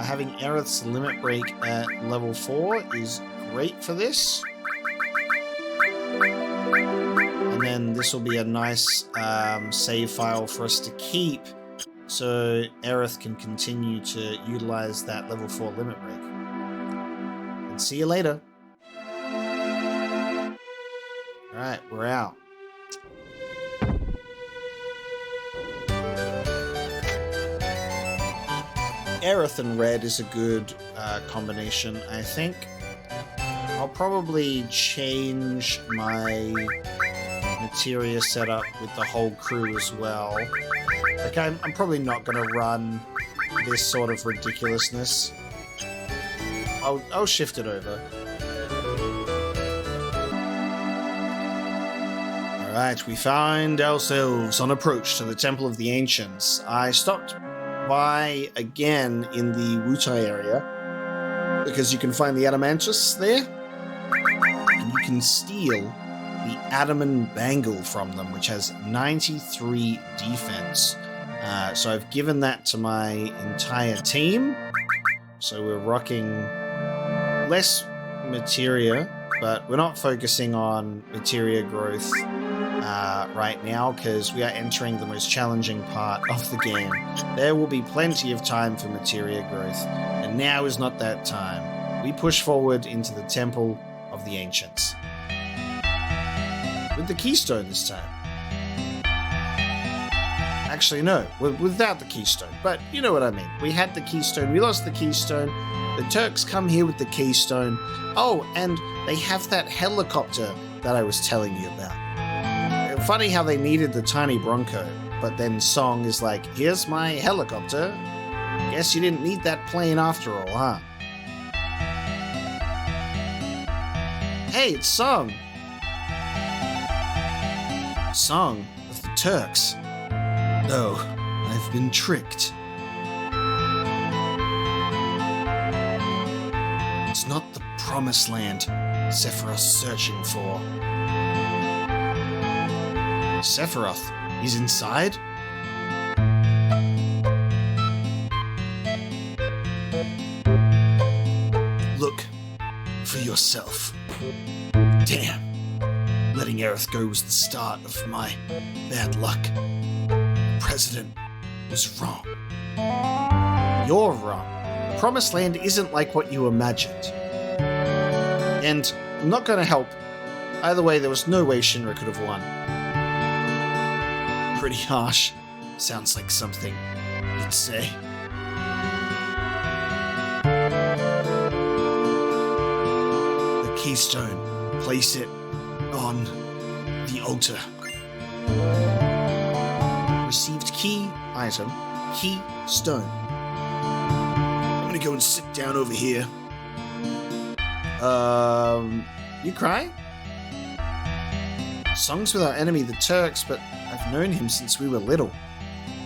Having Aerith's limit break at level 4 is great for this. And then this will be a nice save file for us to keep, so Aerith can continue to utilize that level 4 limit break. And see you later. Alright, we're out. Aerith and Red is a good combination, I think. I'll probably change my Materia setup with the whole crew as well. Like, I'm probably not going to run this sort of ridiculousness. I'll shift it over. Alright, we find ourselves on approach to the Temple of the Ancients. I stopped by again in the Wutai area, because you can find the Adamantus there, and you can steal the Adaman Bangle from them, which has 93 defense. So I've given that to my entire team. So we're rocking less Materia, but we're not focusing on Materia growth right now because we are entering the most challenging part of the game. There will be plenty of time for Materia growth, and now is not that time. We push forward into the Temple of the Ancients. With the Keystone this time. Actually, no, without the Keystone, but you know what I mean. We had the Keystone, we lost the Keystone, the Turks come here with the Keystone. Oh, and they have that helicopter that I was telling you about. Funny how they needed the tiny Bronco, but then Song is like, here's my helicopter. Guess you didn't need that plane after all, huh? Hey, it's Song. Song of the Turks. Oh, I've been tricked. It's not the promised land Sephiroth's searching for. Sephiroth, he's inside? Look for yourself. Damn. Letting Aerith go was the start of my bad luck. The President was wrong. You're wrong. Promised Land isn't like what you imagined. And I'm not going to help. Either way, there was no way Shinra could have won. Pretty harsh. Sounds like something you'd say. The Keystone. Place it on the altar. Received key item. Keystone. I'm gonna go and sit down over here. You crying? Song's with our enemy, the Turks, but I've known him since we were little.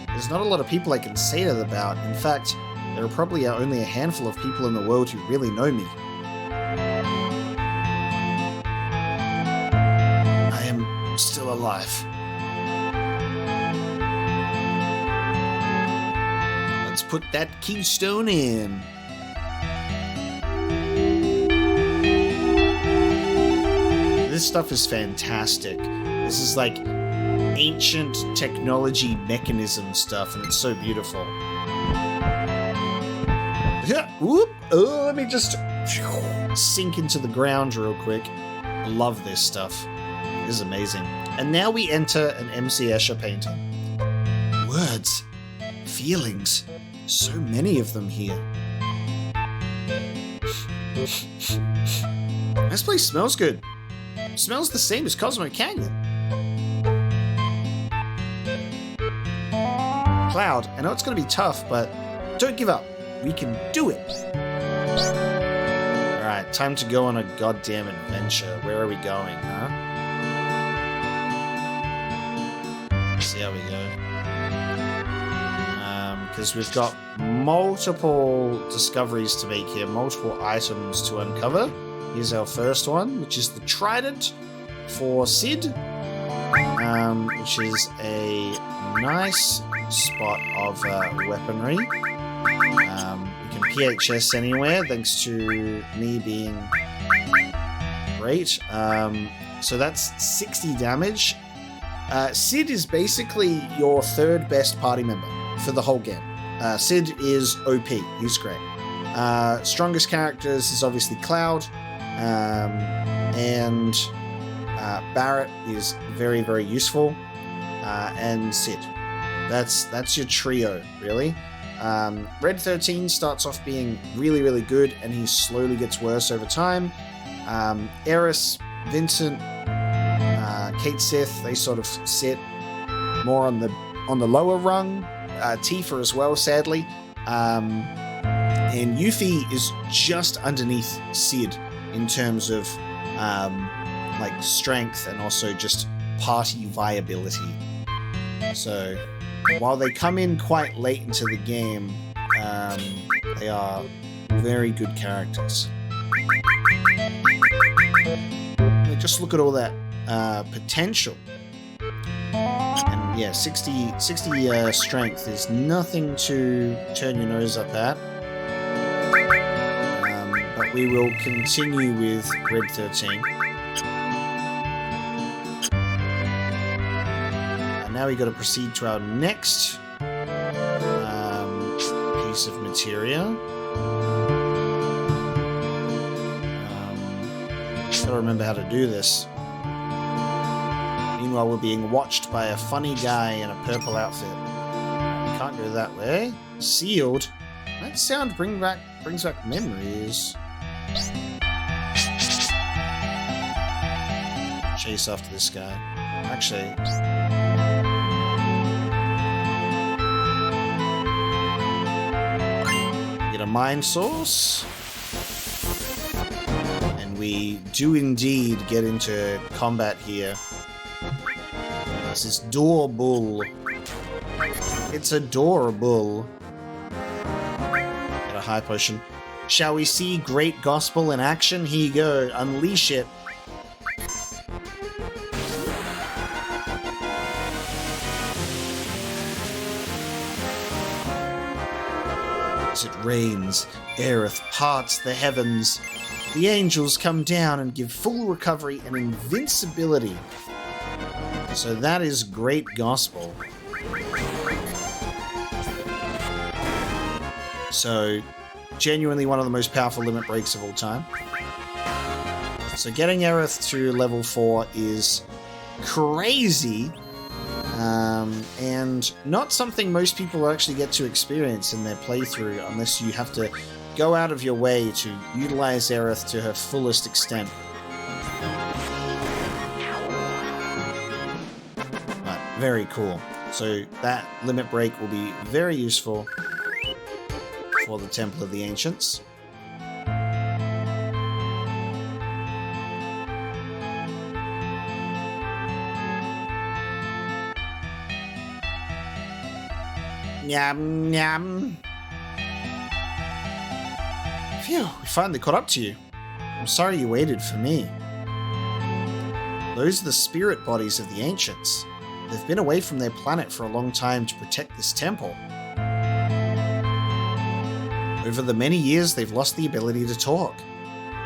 There's not a lot of people I can say that about. In fact, there are probably only a handful of people in the world who really know me. I am still alive. Let's put that keystone in. This stuff is fantastic. This is like ancient technology mechanism stuff, and it's so beautiful. Whoop. Oh, let me just sink into the ground real quick. I love this stuff. It is amazing. And now we enter an MC Escher painting. Words, feelings, so many of them here. This place smells good. Smells the same as Cosmo Canyon. Cloud, I know it's going to be tough, but don't give up. We can do it. Alright, time to go on a goddamn adventure. Where are we going, huh? Let's see how we go. Because we've got multiple discoveries to make here, multiple items to uncover. Here's our first one, which is the Trident for Cid, which is a nice spot of weaponry. We can PHS anywhere, thanks to me being great. So that's 60 damage. Cid is basically your third best party member for the whole game. Cid is OP, he's great. Strongest characters is obviously Cloud, and Barret is very, very useful, and Cid. That's your trio, really. Red 13 starts off being really, really good, and he slowly gets worse over time. Aerith, Vincent, Cait Sith, they sort of sit more on the lower rung. Tifa as well, sadly. And Yuffie is just underneath Cid in terms of like strength and also just party viability. So while they come in quite late into the game, they are very good characters. Just look at all that potential. And Yeah, 60 strength is nothing to turn your nose up at. But we will continue with Red 13. And now we got to proceed to our next piece of materia. Gotta remember how to do this. Meanwhile, we're being watched by a funny guy in a purple outfit. Can't go that way. Sealed. That sound brings back memories. Chase after this guy. Actually. Get a mind source. And we do indeed get into combat here. This is adorable. It's adorable. Get a high potion. Shall we see great gospel in action? Here you go. Unleash it. As it rains, Aerith parts the heavens. The angels come down and give full recovery and invincibility. So that is great gospel. So, genuinely one of the most powerful limit breaks of all time. So getting Aerith to level 4 is crazy. And not something most people actually get to experience in their playthrough unless you have to go out of your way to utilize Aerith to her fullest extent. Very cool. So that limit break will be very useful for the Temple of the Ancients. Yum, yum. Phew, we finally caught up to you. I'm sorry you waited for me. Those are the spirit bodies of the Ancients. They've been away from their planet for a long time to protect this temple. Over the many years, they've lost the ability to talk.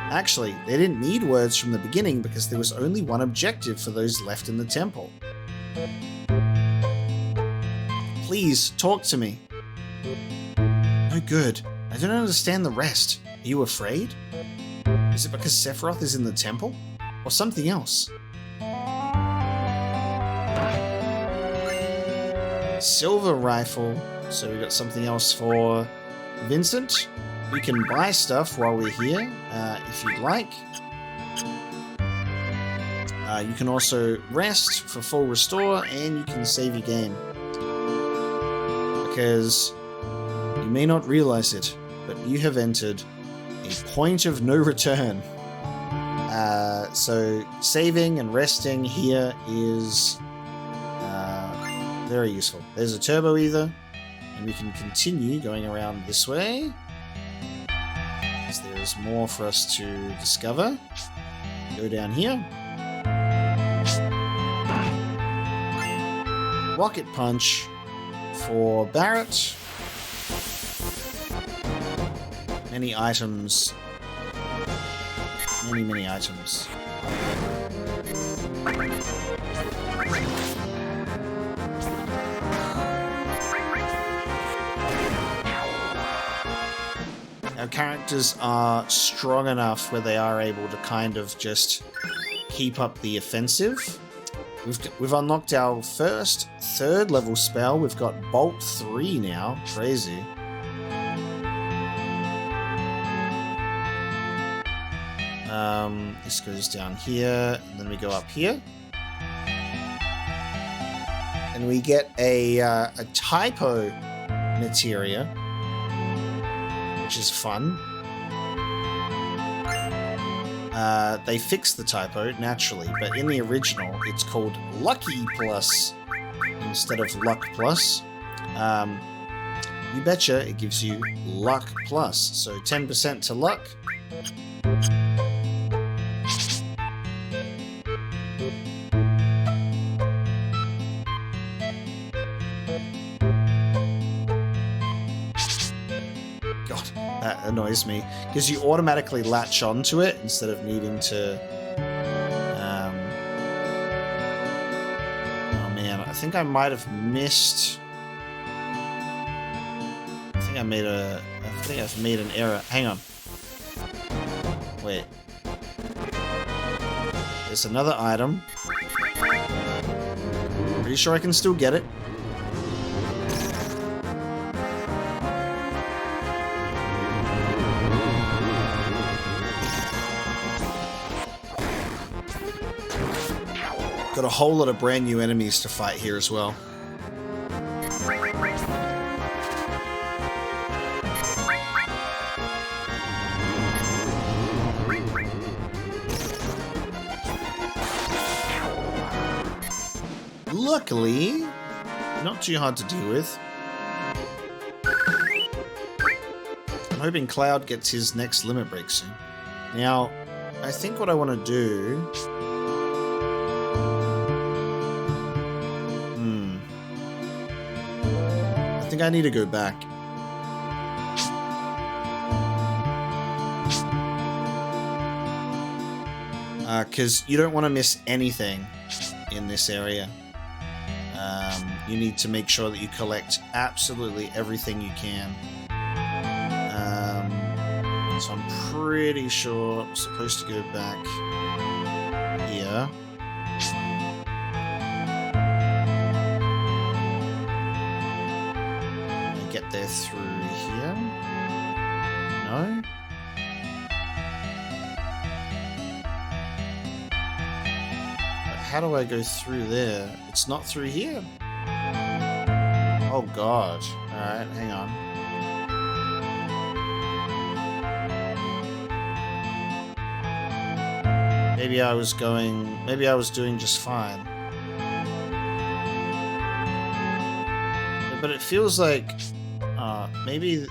Actually, they didn't need words from the beginning because there was only one objective for those left in the temple. Please, talk to me. No good. I don't understand the rest. Are you afraid? Is it because Sephiroth is in the temple? Or something else? Silver rifle. So we got something else for Vincent. We can buy stuff while we're here, if you'd like. You can also rest for full restore, and you can save your game. Because you may not realize it, but you have entered a point of no return. So saving and resting here is very useful. There's a turbo ether, and we can continue going around this way. As there's more for us to discover. Go down here. Rocket Punch for Barret. Many items. Many items. Our characters are strong enough where they are able to kind of just keep up the offensive. We've unlocked our first third level spell. We've got Bolt 3 now. Crazy. This goes down here, and then we go up here. And we get a typo materia, which is fun. They fixed the typo, naturally, but in the original, it's called Lucky Plus instead of Luck Plus. You betcha it gives you Luck Plus, so 10% to luck. That annoys me because you automatically latch onto it instead of needing to. Oh man, I think I might have missed. I think I've made an error. Hang on. Wait. There's another item. Pretty sure I can still get it. Got a whole lot of brand new enemies to fight here as well. Luckily, not too hard to deal with. I'm hoping Cloud gets his next limit break soon. Now, I think what I want to do... I think I need to go back. Because you don't want to miss anything in this area. You need to make sure that you collect absolutely everything you can. So I'm pretty sure I'm supposed to go back here. And get there through here. No? But how do I go through there? It's not through here. Oh god. Alright, hang on. Maybe I was doing just fine. But it feels like maybe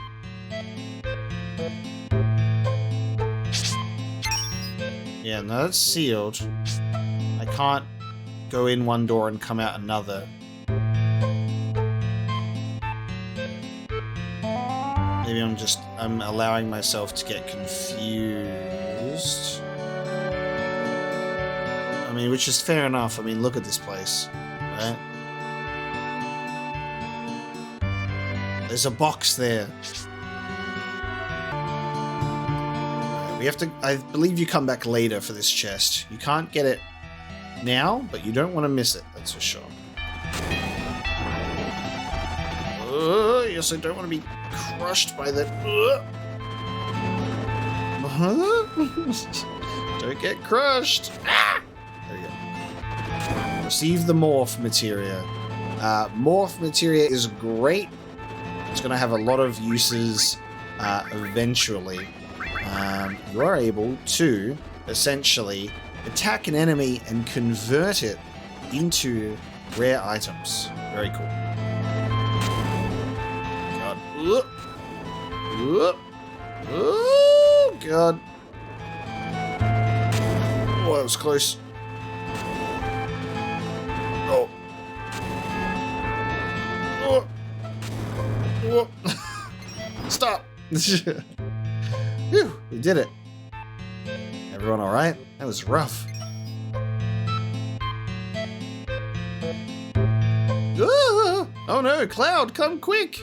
yeah, no, that's sealed. I can't go in one door and come out another. Maybe I'm allowing myself to get confused. I mean, which is fair enough. I mean, look at this place, right? There's a box there. We have to, I believe you come back later for this chest. You can't get it now, but you don't want to miss it, that's for sure. Yes, I don't want to be crushed by that. Don't get crushed. Ah! There we go. Receive the morph materia. Morph materia is great. It's going to have a lot of uses eventually. You are able to essentially attack an enemy and convert it into rare items. Very cool. God. Oh, God. Oh, that was close. Oh. Oh. Oh. Stop. Phew, we did it. Everyone all right? That was rough. Oh no, Cloud, come quick!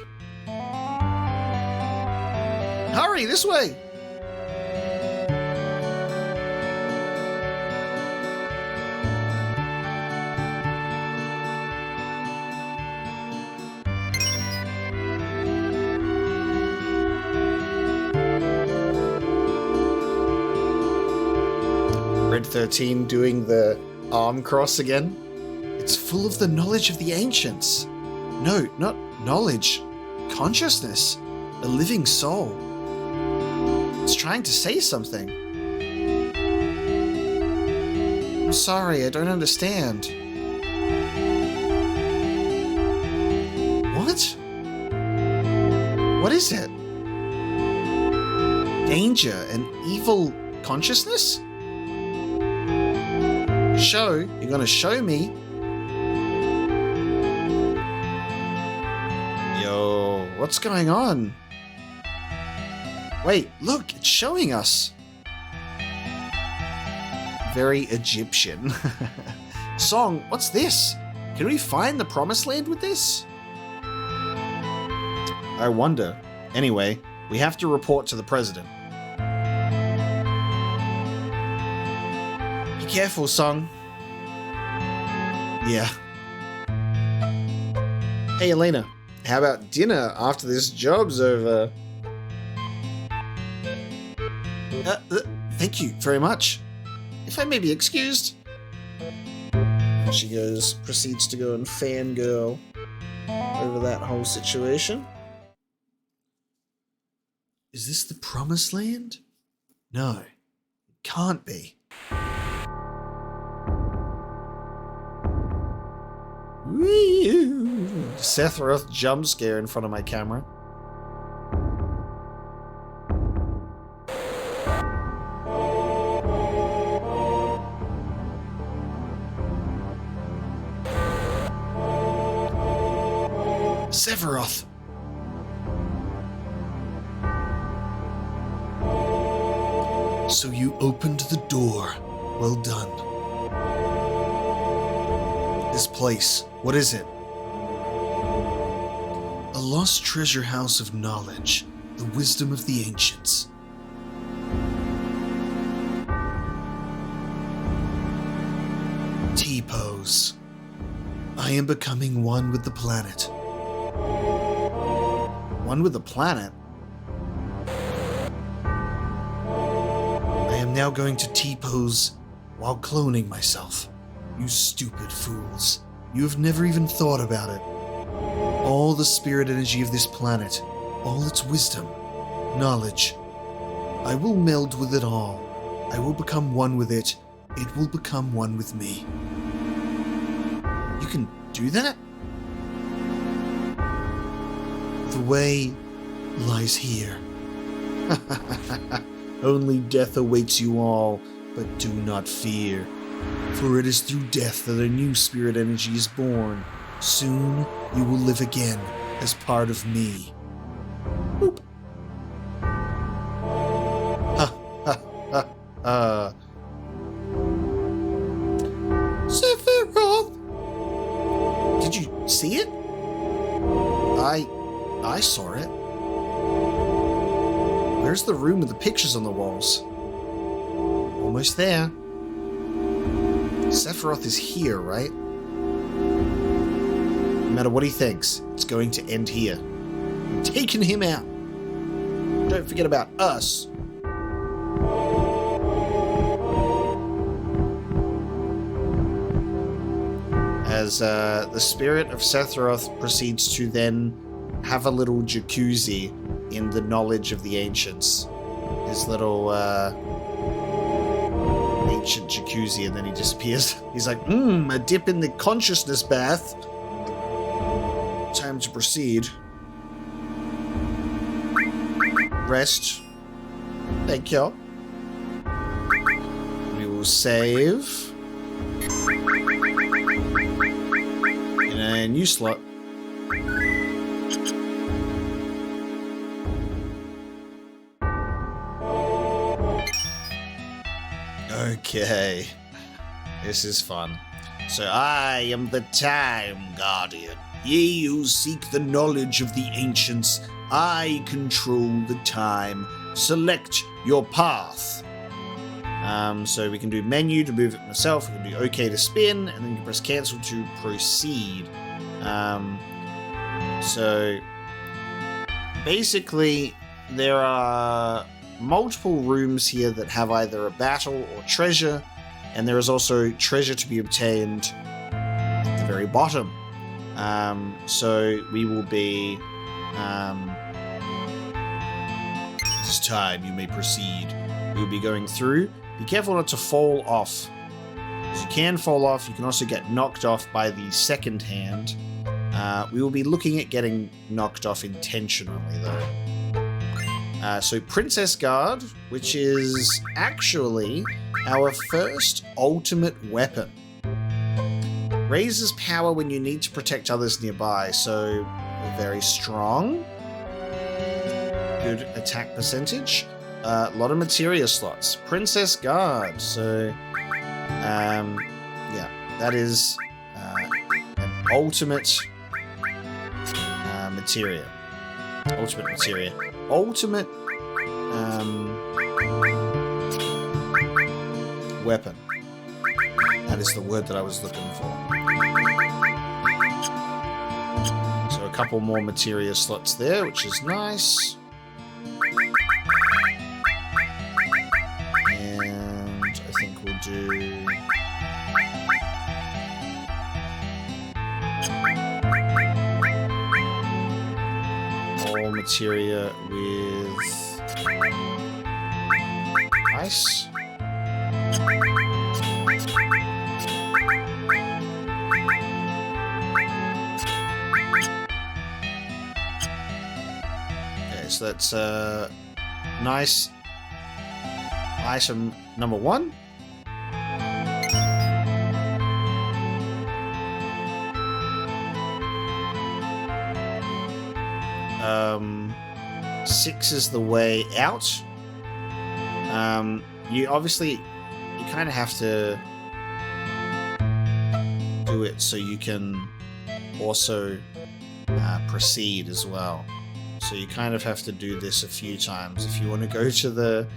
Hurry, this way! Red 13 doing the arm cross again. It's full of the knowledge of the ancients. No, not knowledge. Consciousness. A living soul. It's trying to say something. I'm sorry, I don't understand. What? What is it? Danger, an evil consciousness? You're gonna show me? Yo, what's going on? Wait, look, it's showing us. Very Egyptian. Song, what's this? Can we find the promised land with this? I wonder. Anyway, we have to report to the president. Be careful, Song. Yeah. Hey, Elena. How about dinner after this job's over? Thank you very much. If I may be excused. She proceeds to go and fangirl over that whole situation. Is this the promised land? No, it can't be. Sephiroth jump scare in front of my camera. Sephiroth! So you opened the door. Well done. This place, what is it? A lost treasure house of knowledge, the wisdom of the ancients. T-pose. I am becoming one with the planet. One with the planet? I am now going to T-pose while cloning myself. You stupid fools. You have never even thought about it. All the spirit energy of this planet, all its wisdom, knowledge. I will meld with it all. I will become one with it. It will become one with me. You can do that? The way lies here. Only death awaits you all, but do not fear. For it is through death that a new spirit energy is born. Soon you will live again as part of me. Boop. Ha ha ha ha. Sephiroth! Did you see it? I saw it. Where's the room with the pictures on the walls? Almost there. Sephiroth is here, right? No matter what he thinks, it's going to end here. I'm taking him out. Don't forget about us. As the spirit of Sephiroth proceeds to then have a little jacuzzi in the knowledge of the ancients. His little ancient jacuzzi, and then he disappears. He's like, a dip in the consciousness bath. Time to proceed. Rest. Thank you. We will save. In a new slot. Okay. This is fun. So I am the Time Guardian. Ye who seek the knowledge of the ancients, I control the time. Select your path. So we can do menu to move it myself, we can do OK to spin, and then you can press cancel to proceed. So basically there are multiple rooms here that have either a battle or treasure, and there is also treasure to be obtained at the very bottom. So we will be it is time, you may proceed. We will be going through. Be careful not to fall off, because you can fall off. You can also get knocked off by the second hand. We will be looking at getting knocked off intentionally though. So Princess Guard, which is actually our first ultimate weapon. Raises power when you need to protect others nearby, so we're very strong. good attack percentage. A lot of materia slots. Princess Guard. So, yeah, that is an ultimate materia. Ultimate materia. Ultimate weapon. That is the word that I was looking for. So a couple more materia slots there, which is nice. And I think we'll do... all materia with ice. So that's nice item number 1. Six is the way out. You kind of have to do it so you can also proceed as well. So you kind of have to do this a few times if you want to go to the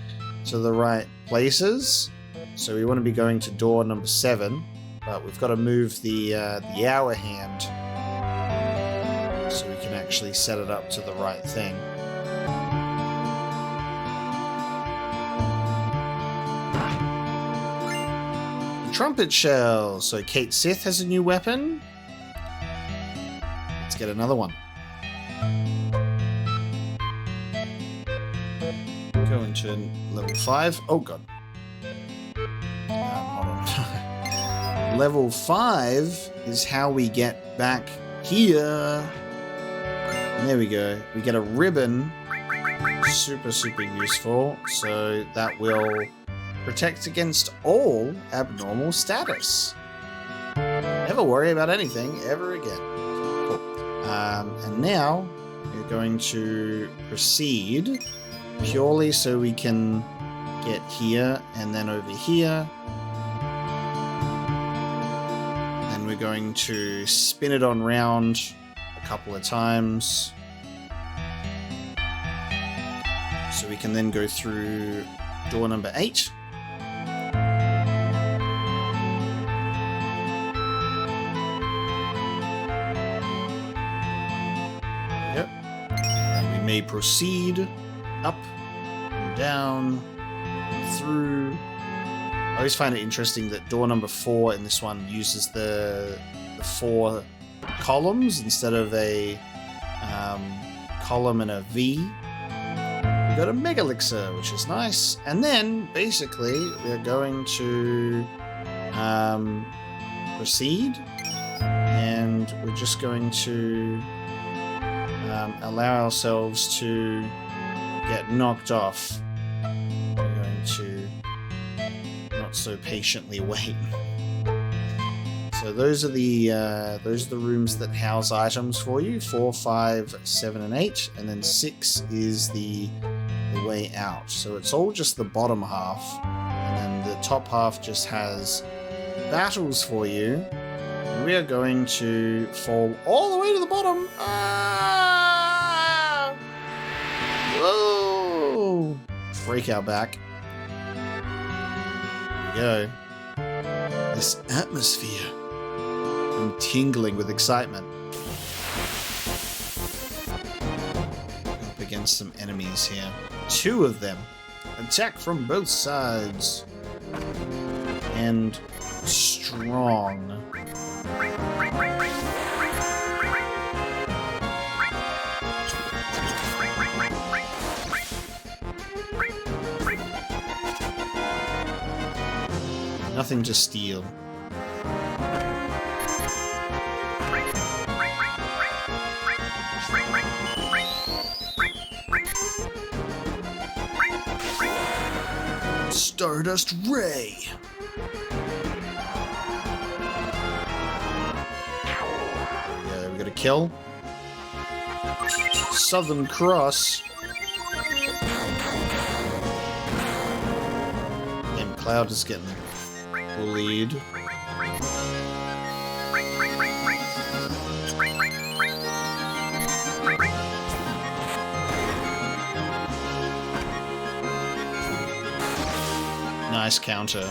right places. So we want to be going to door number 7, but we've got to move the hour hand so we can actually set it up to the right thing. Trumpet shell. So Cait Sith has a new weapon. Let's get another one. Go into level 5. Oh god. Hold on. Level 5 is how we get back here. And there we go. We get a ribbon. Super, super useful. So that will protect against all abnormal status. Never worry about anything ever again. Cool. And now we're going to proceed purely so we can get here and then over here. And we're going to spin it on round a couple of times. So we can then go through door number 8. Yep. And we may proceed up and down and through. I always find it interesting that door number 4 in this one uses the 4 columns instead of a column and a V. We got a Mega Elixir, which is nice. And then basically we're going to proceed, and we're just going to allow ourselves to get knocked off. We're going to not so patiently wait. So those are the rooms that house items for you. 4, 5, 7, and 8, and then 6 is the way out. So it's all just the bottom half, and then the top half just has battles for you. And we are going to fall all the way to the bottom. Ah! Whoa! Break our back. There we go. This atmosphere. I'm tingling with excitement. Up against some enemies here. 2 of them. Attack from both sides. And strong. Nothing to steal. Stardust Ray. Yeah, we got a kill. Southern Cross. Cloud is getting bullied. Nice counter.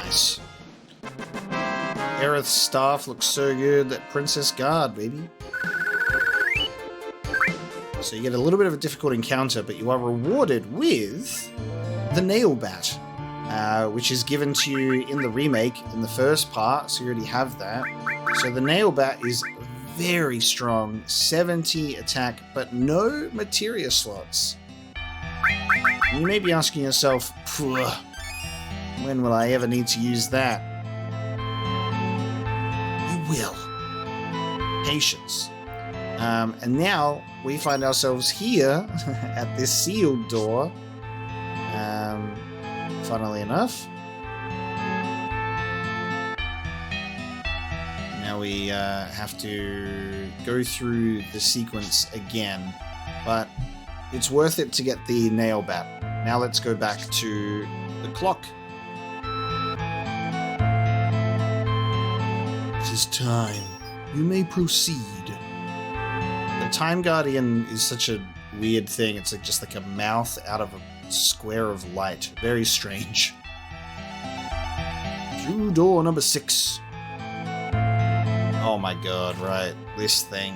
Nice. Aerith's staff looks so good. That Princess Guard, baby. So you get a little bit of a difficult encounter, but you are rewarded with the Nail Bat, which is given to you in the remake in the first part, so you already have that. So the Nail Bat is very strong, 70 attack, but no materia slots. And you may be asking yourself, when will I ever need to use that? You will. Patience. And now we find ourselves here at this sealed door. Funnily enough. Now we have to go through the sequence again. But it's worth it to get the Nail Bat. Now let's go back to the clock. It is time. You may proceed. The Time Guardian is such a weird thing. It's like just like a mouth out of a square of light. Very strange. Through door number 6. Oh my god, right. This thing.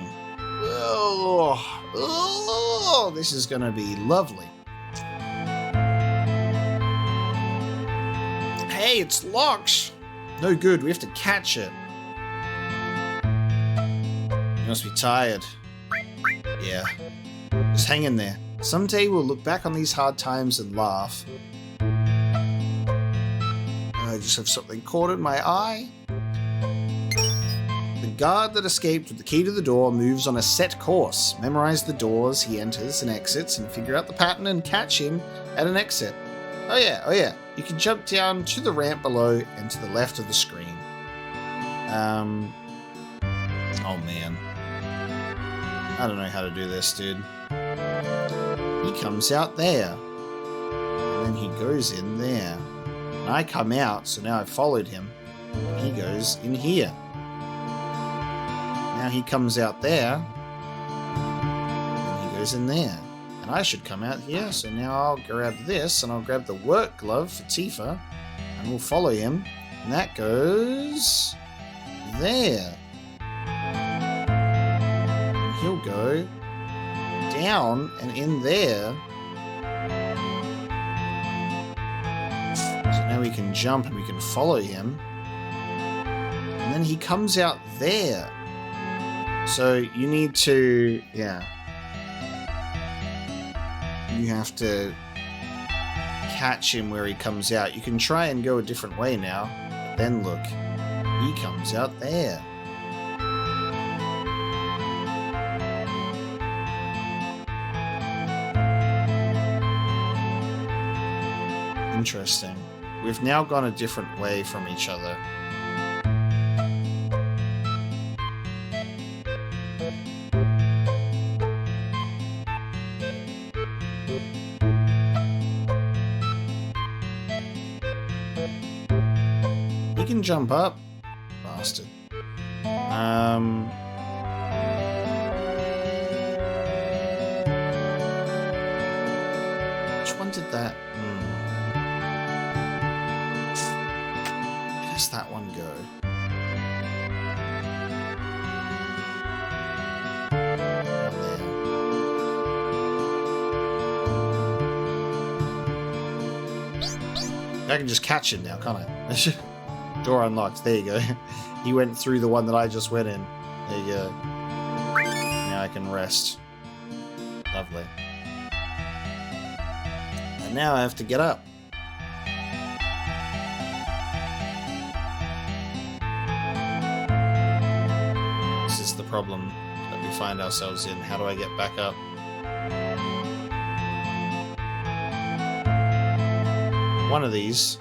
Oh, this is gonna be lovely. Hey, it's locked! No good, we have to catch it. You must be tired. Yeah. Just hang in there. Someday we'll look back on these hard times and laugh. I just have something caught in my eye. The guard that escaped with the key to the door moves on a set course. Memorize the doors he enters and exits and figure out the pattern and catch him at an exit. Oh yeah. You can jump down to the ramp below and to the left of the screen. Oh man. I don't know how to do this, dude. He comes out there. And then he goes in there. And I come out, so now I've followed him. And he goes in here. Now he comes out there. And he goes in there. And I should come out here, so now I'll grab this, and I'll grab the work glove for Tifa. And we'll follow him. And that goes... there. He'll go down and in there. So now we can jump and we can follow him. And then he comes out there. So you need to, yeah. You have to catch him where he comes out. You can try and go a different way now. But then look, he comes out there. Interesting. We've now gone a different way from each other. He can jump up. Bastard. Which one did that? That one go? I can just catch him now, can't I? Door unlocked. There you go. He went through the one that I just went in. There you go. Now I can rest. Lovely. And now I have to get up. Problem that we find ourselves in. How do I get back up? One of these.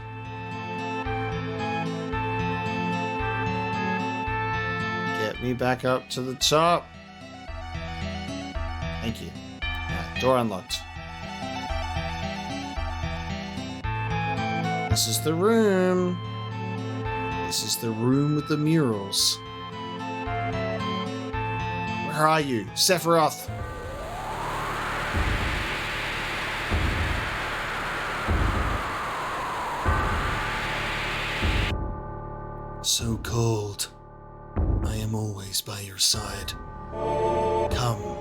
Get me back up to the top. Thank you. Right. Door unlocked. This is the room. This is the room with the murals. Where are you, Sephiroth? So cold. I am always by your side. Come.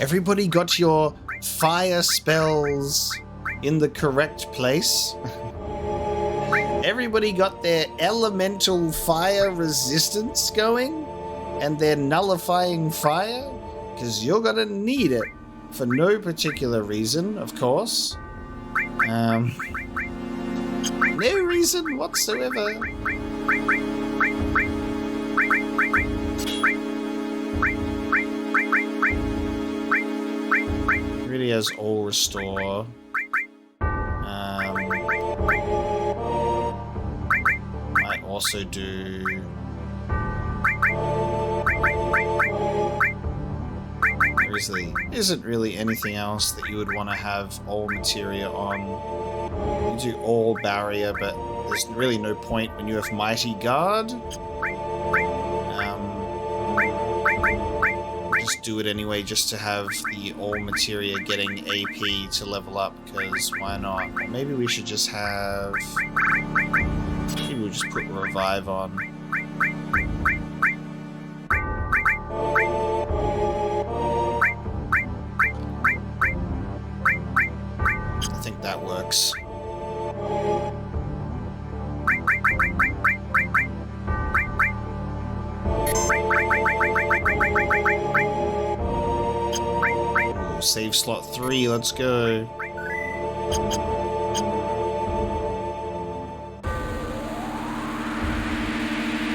Everybody got your fire spells in the correct place? Everybody got their elemental fire resistance going? And their nullifying fire? Because you're gonna need it. For no particular reason, of course. No reason whatsoever. Really has all restore. Might also do. There isn't really anything else that you would want to have all materia on. You do all barrier, but there's really no point when you have mighty guard. Just do it anyway, just to have the all materia getting AP to level up, because why not? Or maybe we should just have... Maybe we'll just put revive on. I think that works. Save slot 3, let's go.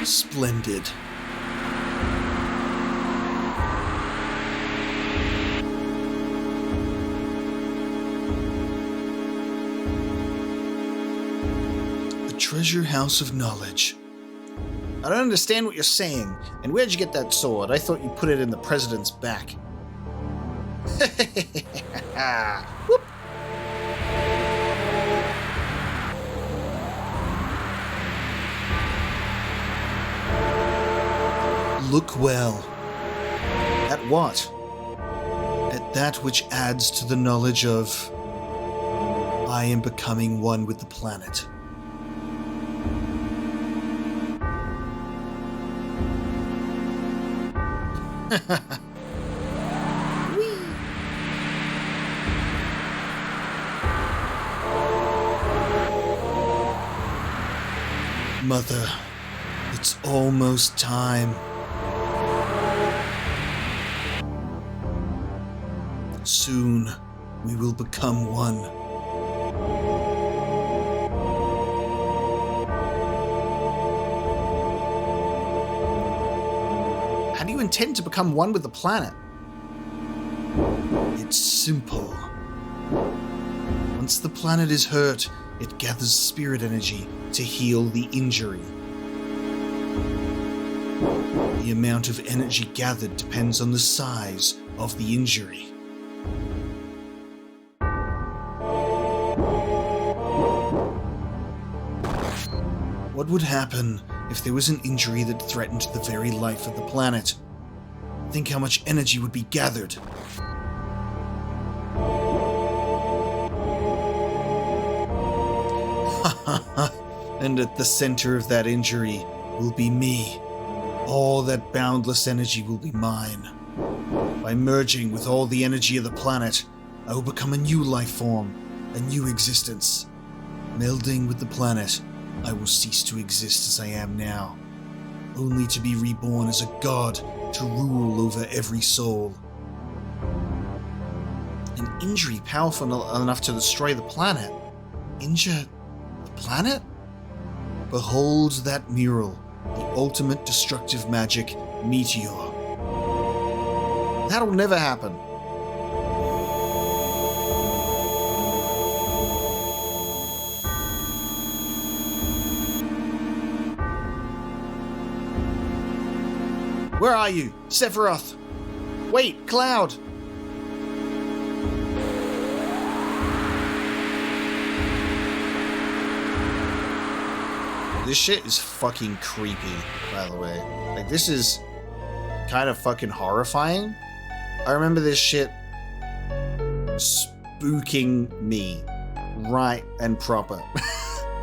Splendid. The Treasure House of Knowledge. I don't understand what you're saying. And where'd you get that sword? I thought you put it in the president's back. Whoop. Look well. At what? At that which adds to the knowledge of I am becoming one with the planet. Mother, it's almost time. Soon, we will become one. How do you intend to become one with the planet? It's simple. Once the planet is hurt, it gathers spirit energy to heal the injury. The amount of energy gathered depends on the size of the injury. What would happen if there was an injury that threatened the very life of the planet? Think how much energy would be gathered. And at the center of that injury will be me. All that boundless energy will be mine. By merging with all the energy of the planet, I will become a new life form, a new existence. Melding with the planet, I will cease to exist as I am now, only to be reborn as a god to rule over every soul. An injury powerful enough to destroy the planet? Injure the planet? Behold that mural, the ultimate destructive magic, Meteor. That'll never happen. Where are you? Sephiroth! Wait, Cloud! This shit is fucking creepy, by the way. Like, this is kind of fucking horrifying. I remember this shit spooking me right and proper.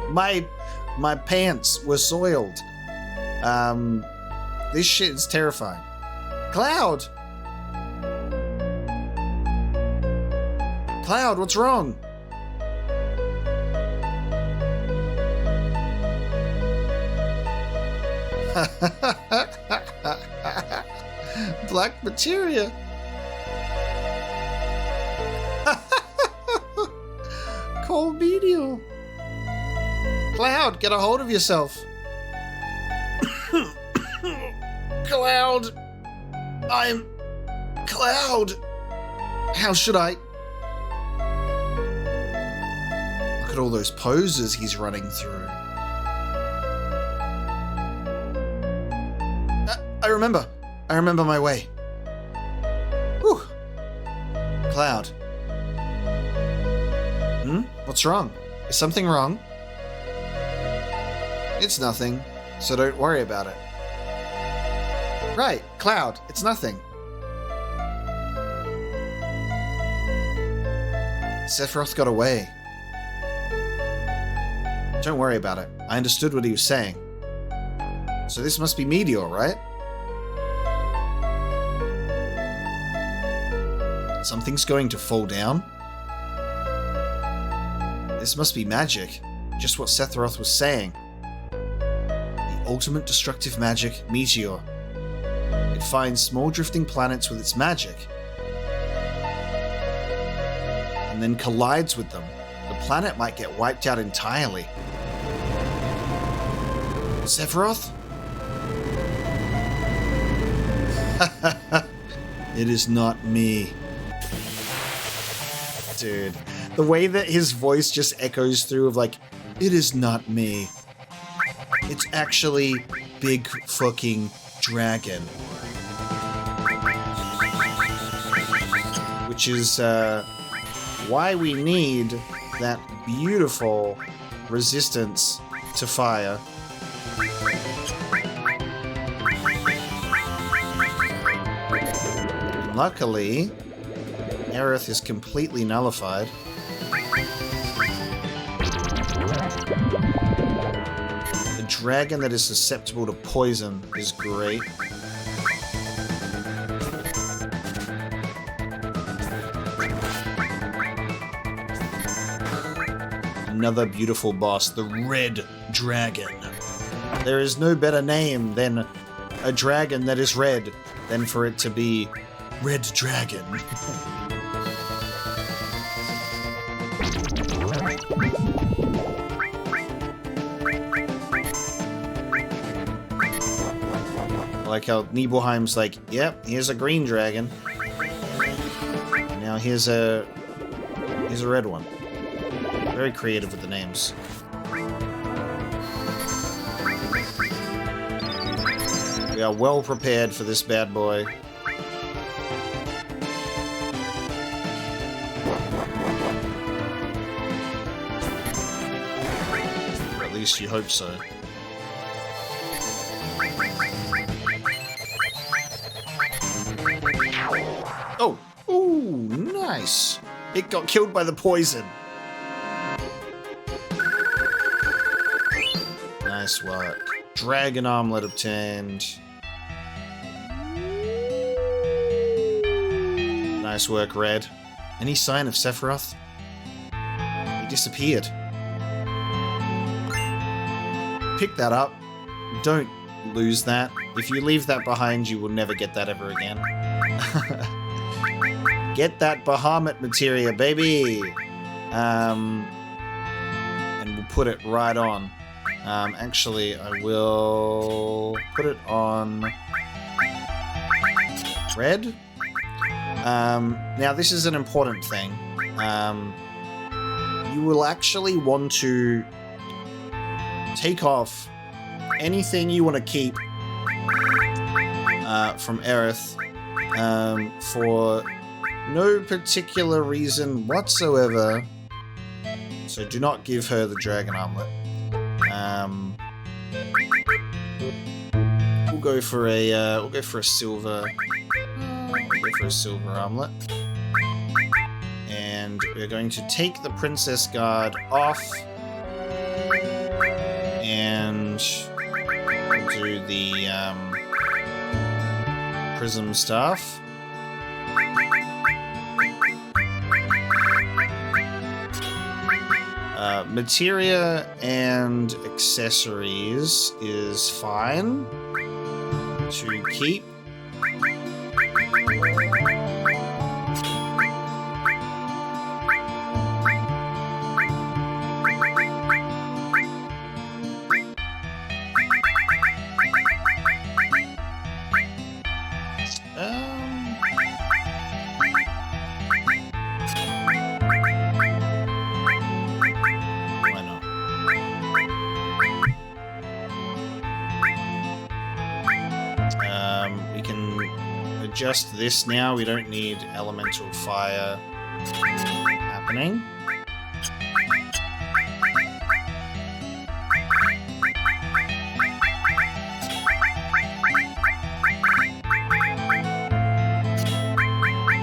My pants were soiled. This shit is terrifying. Cloud! Cloud, what's wrong? Black Materia. Cold meteor. Cloud, get a hold of yourself. Cloud. I'm Cloud. How should I? Look at all those poses he's running through. I remember my way. Whew. Cloud. What's wrong? Is something wrong? It's nothing, so don't worry about it. Right, Cloud, it's nothing. Sephiroth got away. Don't worry about it. I understood what he was saying. So this must be Meteor, right? Something's going to fall down? This must be magic. Just what Sephiroth was saying. The ultimate destructive magic, Meteor. It finds small drifting planets with its magic, and then collides with them. The planet might get wiped out entirely. Sephiroth? It is not me. Dude, the way that his voice just echoes through of like, it is not me. It's actually Big Fucking Dragon. Which is why we need that beautiful resistance to fire. Luckily, Aerith is completely nullified. A dragon that is susceptible to poison is great. Another beautiful boss, the Red Dragon. There is no better name than a dragon that is red than for it to be Red Dragon. I like how Nibelheim's like, yep, here's a green dragon. Now here's a red one. Very creative with the names. We are well prepared for this bad boy. Or at least you hope so. Oh! Ooh, nice! It got killed by the poison. Nice work. Dragon armlet obtained. Nice work, Red. Any sign of Sephiroth? He disappeared. Pick that up. Don't lose that. If you leave that behind, you will never get that ever again. Get that Bahamut materia, baby! And we'll put it right on. Actually, I will put it on red. Now, this is an important thing. You will actually want to take off anything you want to keep from Aerith for no particular reason whatsoever. So do not give her the dragon armlet. We'll go for a silver. We'll go for a silver armlet. And we're going to take the Princess Guard off. And we'll do the prism staff. Materia and accessories is fine to keep. Just this now, we don't need elemental fire happening.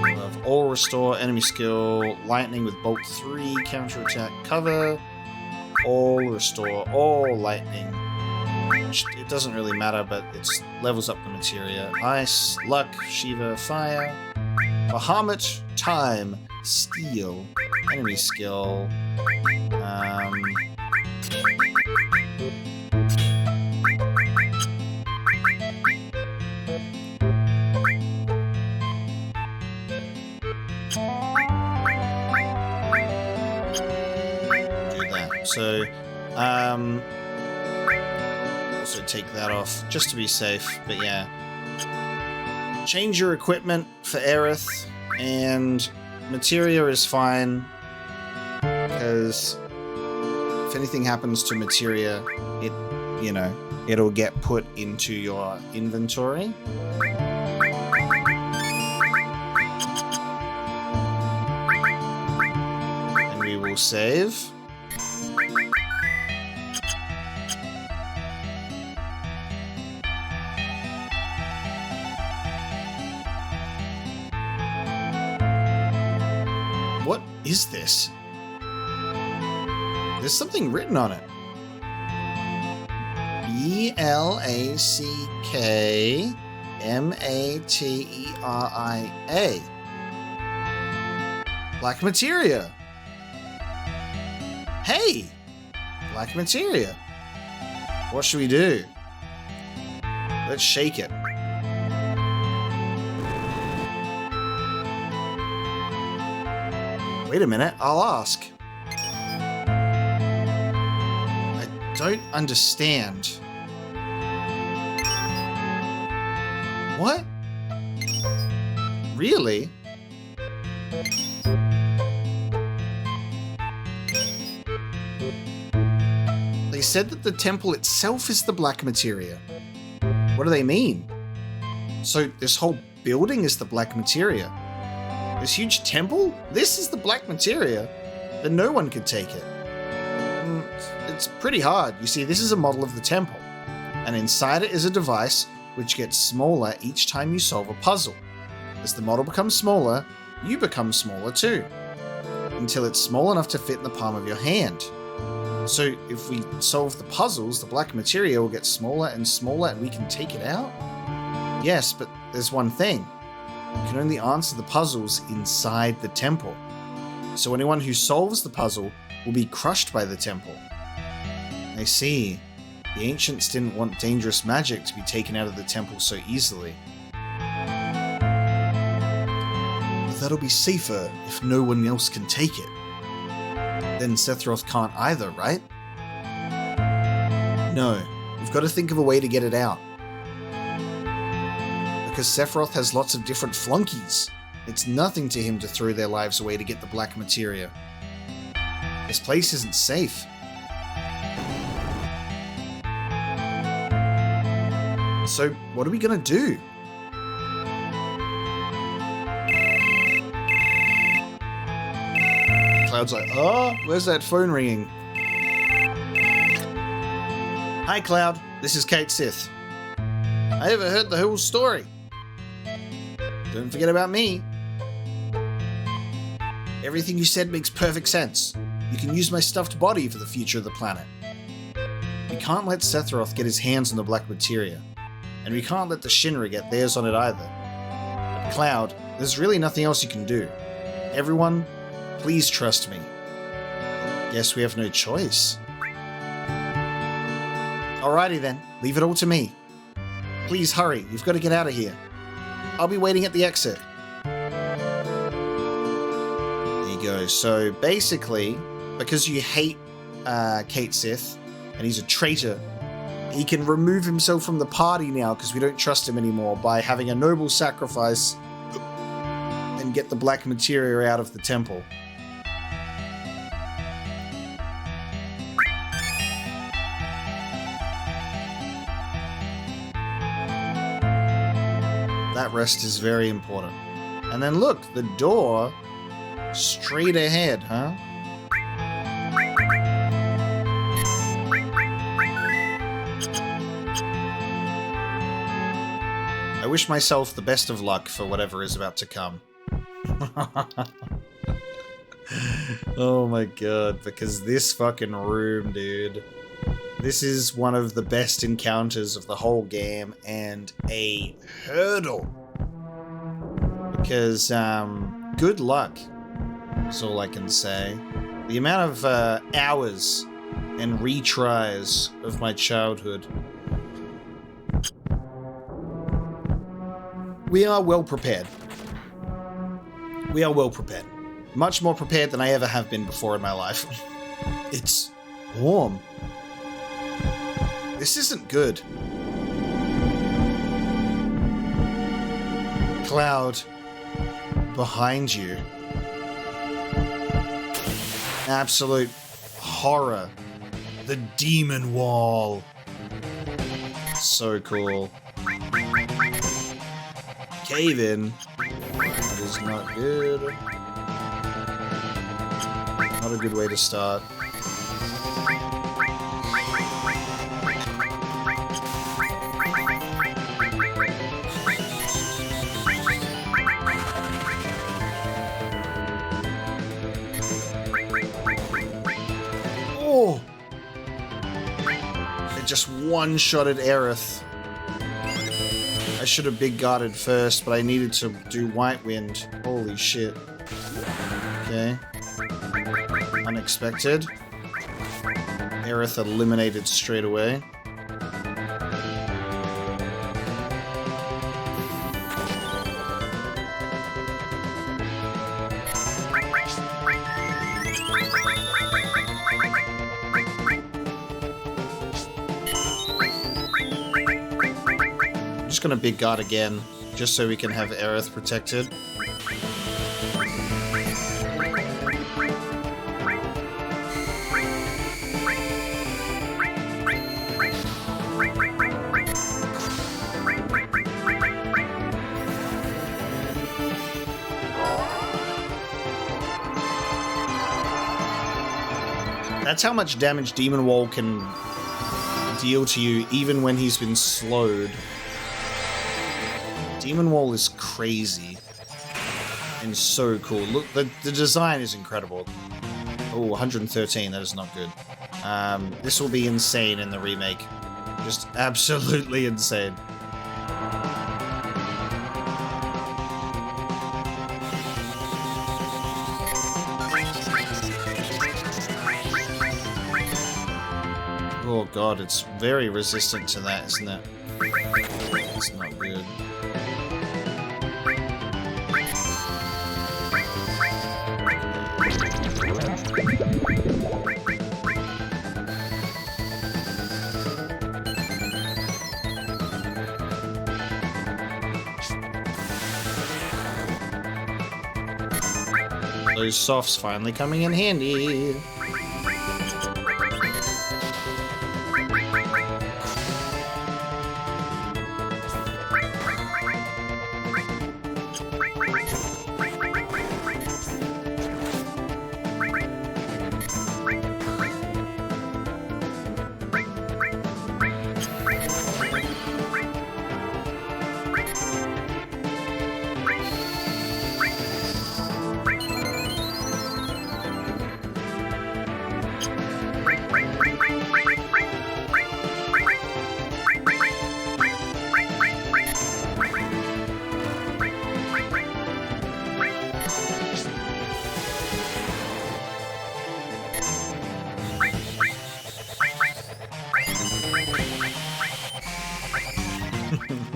We'll have all restore enemy skill, lightning with bolt 3, counterattack cover, all restore, all lightning. It doesn't really matter, but it levels up the materia. Ice, luck, Shiva, fire, Bahamut, time, steel, enemy skill. Do that. So, also take that off just to be safe, but yeah. Change your equipment for Aerith, and Materia is fine because if anything happens to Materia, it'll get put into your inventory. And we will save. What is this? There's something written on it. BLACKMATERIA. Black Materia. Hey! Black Materia. What should we do? Let's shake it. Wait a minute, I'll ask. I don't understand. What? Really? They said that the temple itself is the black materia. What do they mean? So this whole building is the black materia? This huge temple? This is the black materia? Then no one could take it. It's pretty hard. You see, this is a model of the temple, and inside it is a device which gets smaller each time you solve a puzzle. As the model becomes smaller, you become smaller too, until it's small enough to fit in the palm of your hand. So if we solve the puzzles, the black materia will get smaller and smaller and we can take it out? Yes, but there's one thing. You can only answer the puzzles inside the temple. so anyone who solves the puzzle will be crushed by the temple. I see. The ancients didn't want dangerous magic to be taken out of the temple so easily. But that'll be safer if no one else can take it. Then Sephiroth can't either, right? No, we've got to think of a way to get it out. Because Sephiroth has lots of different flunkies. It's nothing to him to throw their lives away to get the black materia. This place isn't safe. So, what are we gonna do? Cloud's like, oh, where's that phone ringing? Hi, Cloud. This is Cait Sith. I haven't heard the whole story. Don't forget about me. Everything you said makes perfect sense. You can use my stuffed body for the future of the planet. We can't let Sephiroth get his hands on the black materia. And we can't let the Shinra get theirs on it either. But Cloud, there's really nothing else you can do. Everyone, please trust me. Guess we have no choice. Alrighty then, leave it all to me. Please hurry, you've got to get out of here. I'll be waiting at the exit. There you go. So basically, because you hate Cait Sith, and he's a traitor, he can remove himself from the party now because we don't trust him anymore by having a noble sacrifice and get the black materia out of the temple. That rest is very important. And then look, the door straight ahead, huh? I wish myself the best of luck for whatever is about to come. Oh my god, because this fucking room, dude. This is one of the best encounters of the whole game, and a hurdle. Because, good luck, is all I can say. The amount of hours and retries of my childhood. We are well prepared. We are well prepared. Much more prepared than I ever have been before in my life. It's warm. This isn't good. Cloud, behind you. Absolute horror. The demon wall. So cool. Cave in. That is not good. Not a good way to start. Oh! It just one-shotted Aerith. I should have big guarded first, but I needed to do White Wind. Holy shit. Okay. Unexpected. Aerith eliminated straight away. Just gonna big guard again, just so we can have Aerith protected. That's how much damage Demon Wall can deal to you, even when he's been slowed. Demon Wall is crazy and so cool. Look, the design is incredible. Oh, 113, that is not good. This will be insane in the remake. Just absolutely insane. Oh god, it's very resistant to that, isn't it? It's not good. Those softs finally coming in handy.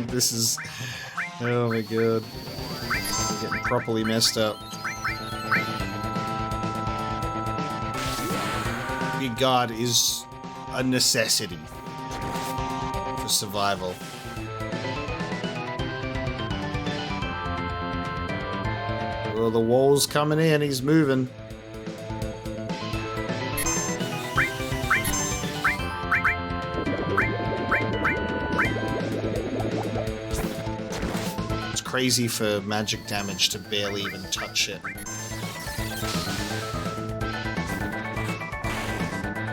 This is... oh my god. We're getting properly messed up. Your guard is a necessity for survival. Well, the wall's coming in, he's moving. Crazy for magic damage to barely even touch it.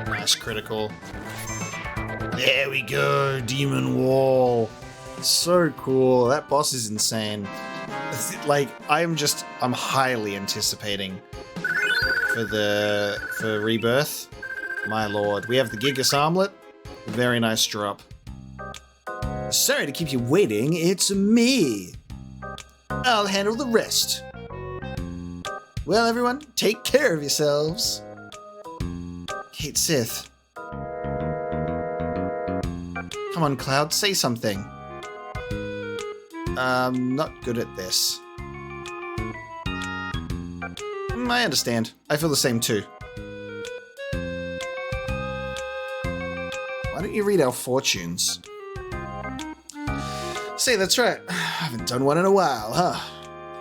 Nice critical. There we go, Demon Wall. So cool. That boss is insane. Like, I'm highly anticipating for Rebirth. My lord. We have the Gigas Armlet. Very nice drop. Sorry to keep you waiting, it's me. I'll handle the rest. Well, everyone, take care of yourselves. Cait Sith. Come on, Cloud, say something. Not good at this. I understand. I feel the same too. Why don't you read our fortunes? Say, that's right. I haven't done one in a while, huh?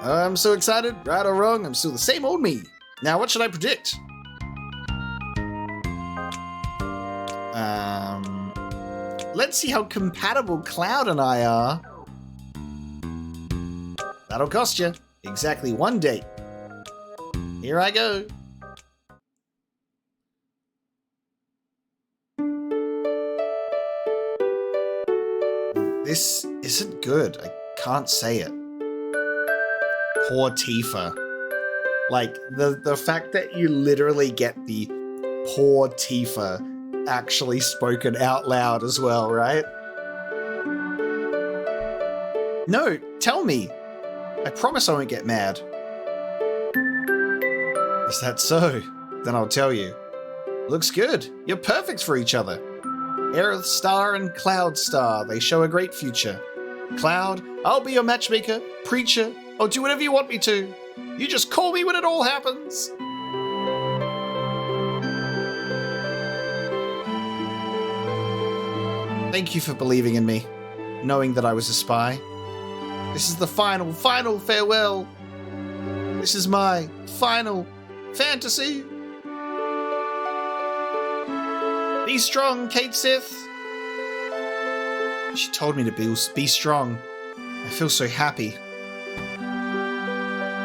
I'm so excited. Right or wrong, I'm still the same old me. Now, what should I predict? Let's see how compatible Cloud and I are. That'll cost you exactly one date. Here I go. This isn't good. I can't say it. Poor Tifa. Like, the fact that you literally get the poor Tifa actually spoken out loud as well, right? No, tell me. I promise I won't get mad. Is that so? Then I'll tell you. Looks good. You're perfect for each other. Aerith Star and Cloud Star, they show a great future. Cloud, I'll be your matchmaker, preacher, I'll do whatever you want me to. You just call me when it all happens. Thank you for believing in me, knowing that I was a spy. This is the final farewell. This is my final fantasy. Be strong, Cait Sith. She told me to be strong. I feel so happy.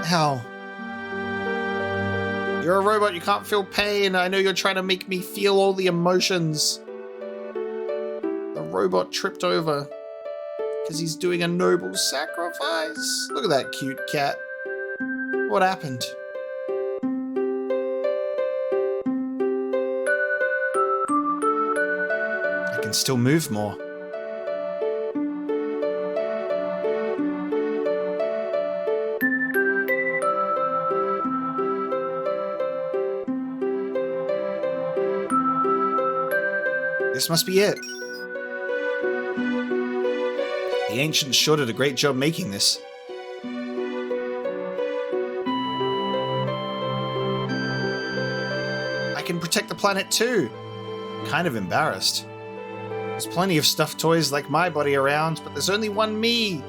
How? You're a robot, you can't feel pain. I know you're trying to make me feel all the emotions. The robot tripped over because he's doing a noble sacrifice. Look at that cute cat. What happened? I can still move more. This must be it. The ancients sure did a great job making this. I can protect the planet too. Kind of embarrassed. There's plenty of stuffed toys like my body around, but there's only one me.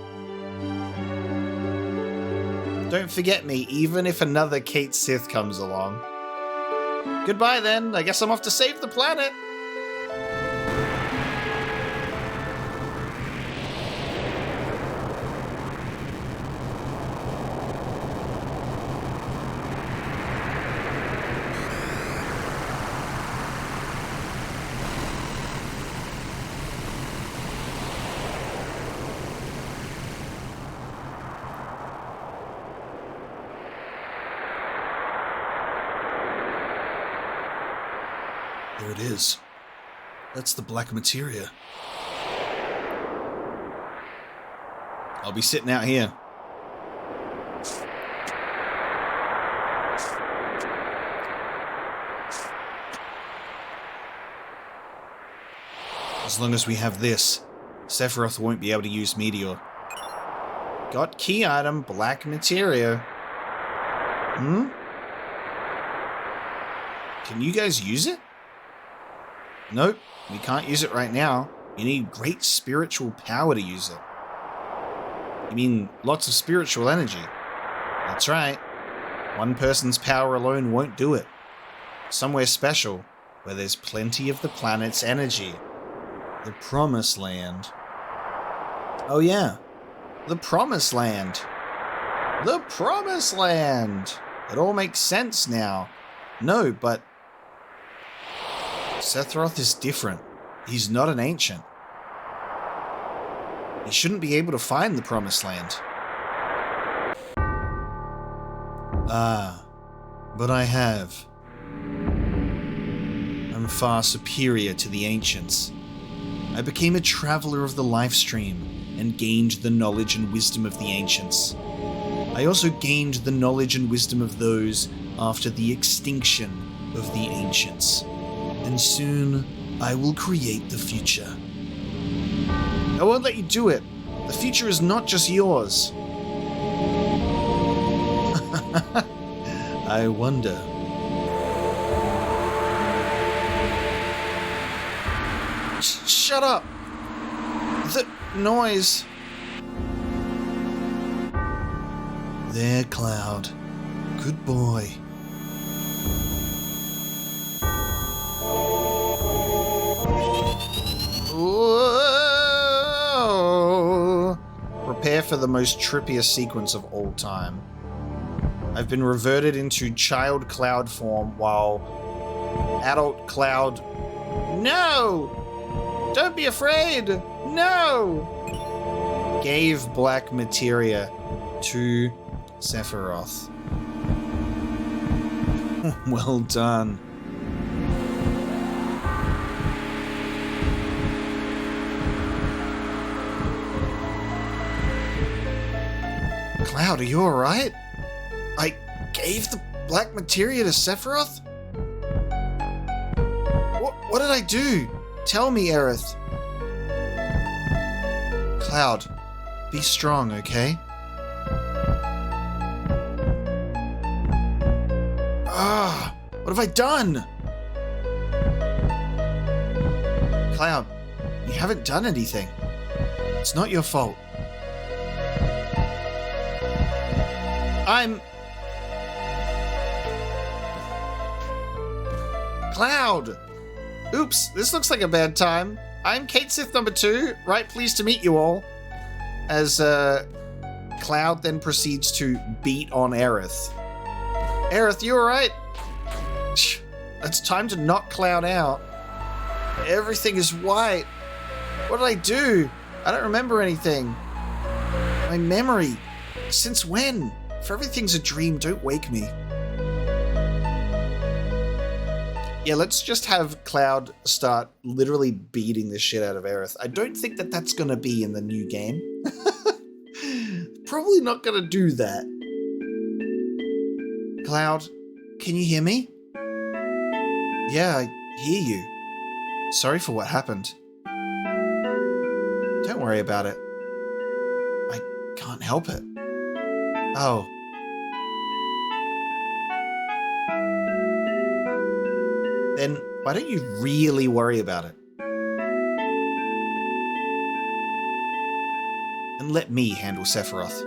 Don't forget me, even if another Cait Sith comes along. Goodbye then, I guess I'm off to save the planet. There it is. That's the black materia. I'll be sitting out here. As long as we have this, Sephiroth won't be able to use Meteor. Got key item, black materia. Can you guys use it? Nope, we can't use it right now. You need great spiritual power to use it. You mean lots of spiritual energy? That's right. One person's power alone won't do it. Somewhere special, where there's plenty of the planet's energy. The Promised Land. Oh yeah, the Promised Land. The Promised Land! It all makes sense now. No, but Sephiroth is different. He's not an ancient. He shouldn't be able to find the Promised Land. Ah, but I have. I'm far superior to the ancients. I became a traveler of the lifestream and gained the knowledge and wisdom of the ancients. I also gained the knowledge and wisdom of those after the extinction of the ancients. And soon, I will create the future. I won't let you do it. The future is not just yours. I wonder. Shut up! The noise. There, Cloud. Good boy. Whoa. Prepare for the most trippiest sequence of all time. I've been reverted into child Cloud form while adult Cloud... No! Don't be afraid! No! Gave black materia to Sephiroth. Well done. Cloud, are you alright? I gave the black materia to Sephiroth? What did I do? Tell me, Aerith. Cloud, be strong, okay? What have I done? Cloud, you haven't done anything. It's not your fault. Cloud! Oops, this looks like a bad time. I'm Cait Sith number 2, right pleased to meet you all. As Cloud then proceeds to beat on Aerith. Aerith, you alright? It's time to knock Cloud out. Everything is white. What did I do? I don't remember anything. My memory. Since when? If everything's a dream, don't wake me. Yeah, let's just have Cloud start literally beating the shit out of Aerith. I don't think that that's going to be in the new game. Probably not going to do that. Cloud, can you hear me? Yeah, I hear you. Sorry for what happened. Don't worry about it. I can't help it. Oh. Then why don't you really worry about it? And let me handle Sephiroth.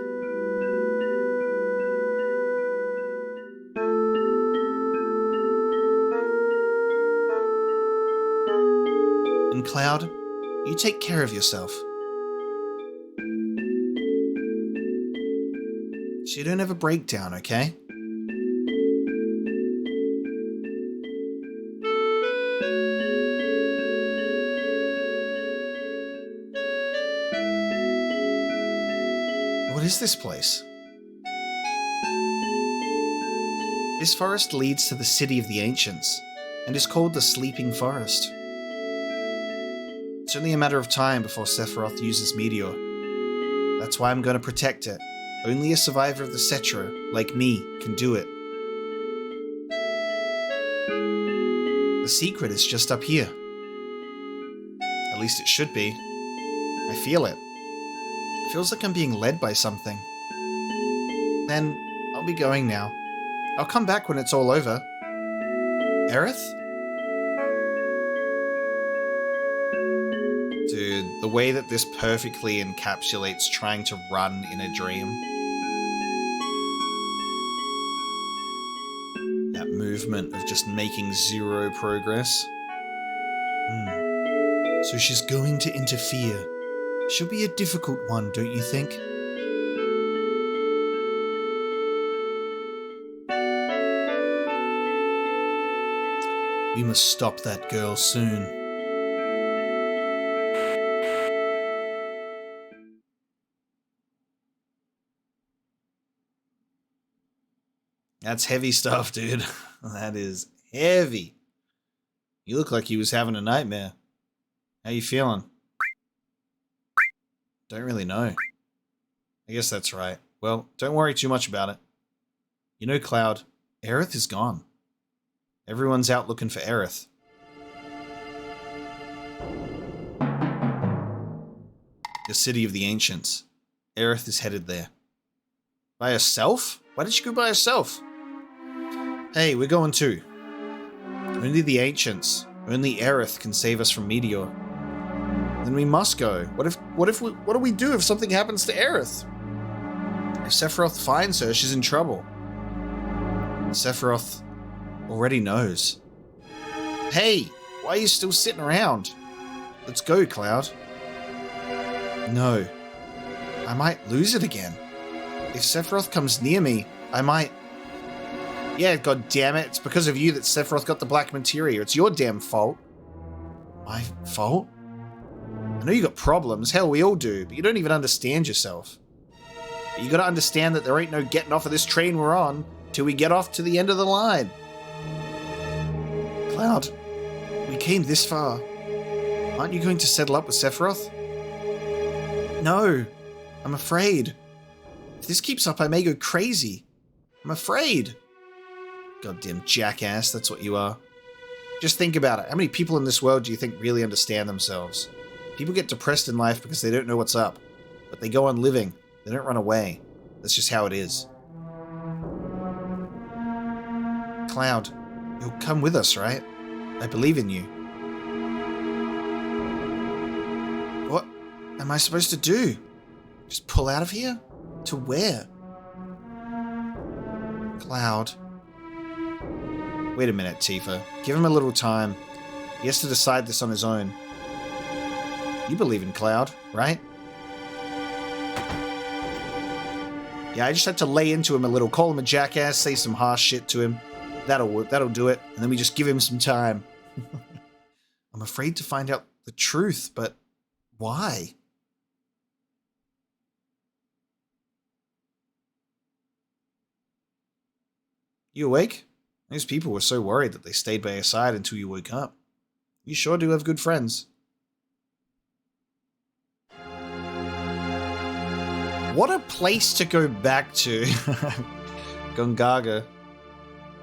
And Cloud, you take care of yourself. So you don't have a breakdown, okay? What is this place? This forest leads to the city of the ancients, and is called the Sleeping Forest. It's only a matter of time before Sephiroth uses Meteor. That's why I'm going to protect it. Only a survivor of the Cetra, like me, can do it. The secret is just up here. At least it should be. I feel it. It feels like I'm being led by something. Then, I'll be going now. I'll come back when it's all over. Aerith? Dude, the way that this perfectly encapsulates trying to run in a dream. That movement of just making zero progress. So she's going to interfere. She'll be a difficult one, don't you think? We must stop that girl soon. That's heavy stuff, dude. That is heavy. You look like you was having a nightmare. How you feeling? Don't really know. I guess that's right. Well, don't worry too much about it. You know, Cloud, Aerith is gone. Everyone's out looking for Aerith. The city of the ancients. Aerith is headed there. By herself? Why did she go by herself? Hey, we're going too. Only the ancients, only Aerith can save us from Meteor. Then we must go. What do we do if something happens to Aerith? If Sephiroth finds her, she's in trouble. Sephiroth already knows. Hey, why are you still sitting around? Let's go, Cloud. No. I might lose it again. If Sephiroth comes near me, I might... Yeah, god damn it. It's because of you that Sephiroth got the black materia. It's your damn fault. My fault? I know you got problems. Hell, we all do. But you don't even understand yourself. But you gotta understand that there ain't no getting off of this train we're on till we get off to the end of the line. Cloud, we came this far. Aren't you going to settle up with Sephiroth? No. I'm afraid. If this keeps up, I may go crazy. I'm afraid. Goddamn jackass, that's what you are. Just think about it. How many people in this world do you think really understand themselves? People get depressed in life because they don't know what's up. But they go on living. They don't run away. That's just how it is. Cloud, you'll come with us, right? I believe in you. What am I supposed to do? Just pull out of here? To where? Cloud. Wait a minute, Tifa. Give him a little time. He has to decide this on his own. You believe in Cloud, right? Yeah, I just had to lay into him a little, call him a jackass, say some harsh shit to him. That'll do it, and then we just give him some time. I'm afraid to find out the truth, but why? You awake? Those people were so worried that they stayed by your side until you woke up. You sure do have good friends. What a place to go back to. Gongaga.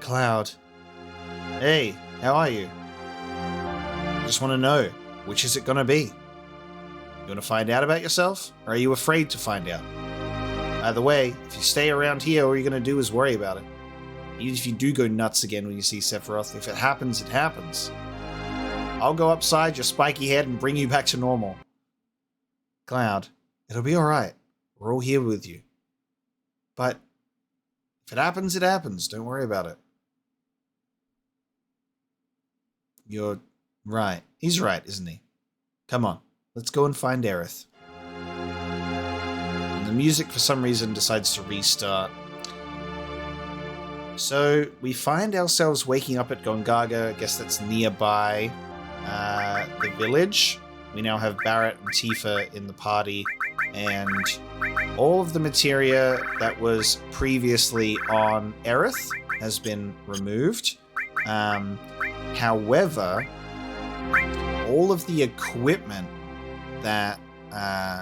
Cloud. Hey, how are you? just want to know, which is it going to be? You want to find out about yourself, or are you afraid to find out? Either way, if you stay around here, all you're going to do is worry about it. Even if you do go nuts again when you see Sephiroth, if it happens, it happens. I'll go upside your spiky head and bring you back to normal. Cloud, it'll be alright. We're all here with you. But if it happens, it happens. Don't worry about it. You're right. He's right, isn't he? Come on, let's go and find Aerith. And the music, for some reason, decides to restart. So we find ourselves waking up at Gongaga. I guess that's nearby the village. We now have Barrett and Tifa in the party, and all of the materia that was previously on Aerith has been removed. However, all of the equipment that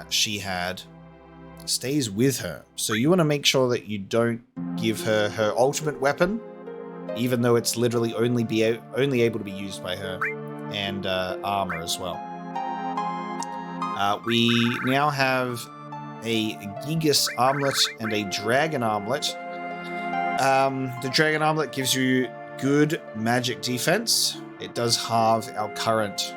she had stays with her. So you want to make sure that you don't give her her ultimate weapon, even though it's literally only able to be used by her, and armor as well. We now have a Gigas armlet and a Dragon armlet. The Dragon armlet gives you good magic defense. It does halve our current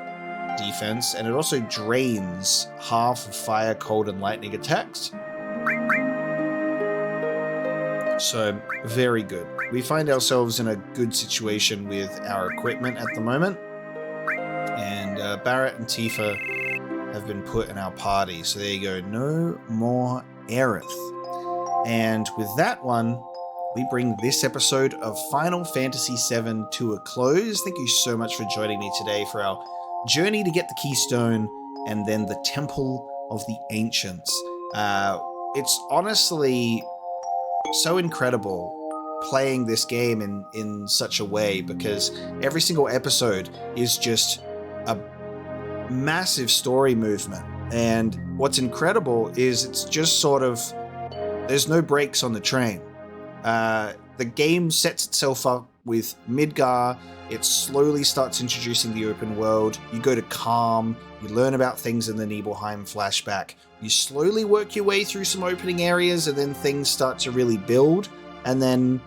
defense, and it also drains half of fire, cold, and lightning attacks. So, very good. We find ourselves in a good situation with our equipment at the moment, and Barrett and Tifa have been put in our party. So there you go, no more Aerith. And with that one, we bring this episode of Final Fantasy VII to a close. Thank you so much for joining me today for our journey to get the Keystone and then the Temple of the Ancients. It's honestly so incredible playing this game in such a way, because every single episode is just a massive story movement. And what's incredible is it's just sort of, there's no brakes on the train. The game sets itself up with Midgar. It slowly starts introducing the open world. You go to Calm, you learn about things in the Nibelheim flashback. You slowly work your way through some opening areas, and then things start to really build. And then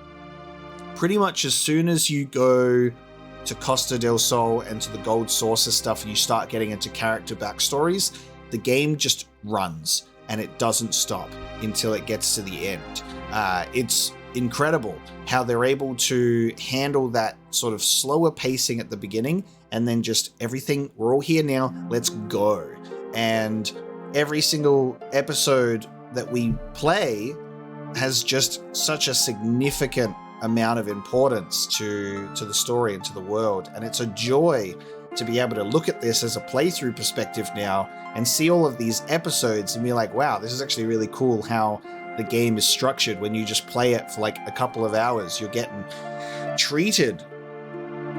pretty much as soon as you go to Costa del Sol and to the Gold Saucer stuff, and you start getting into character backstories, the game just runs, and it doesn't stop until it gets to the end. It's incredible how they're able to handle that sort of slower pacing at the beginning, and then just everything, we're all here now, let's go. And every single episode that we play has just such a significant amount of importance to the story and to the world. And it's a joy to be able to look at this as a playthrough perspective now and see all of these episodes and be like, wow, this is actually really cool how the game is structured. When you just play it for like a couple of hours, you're getting treated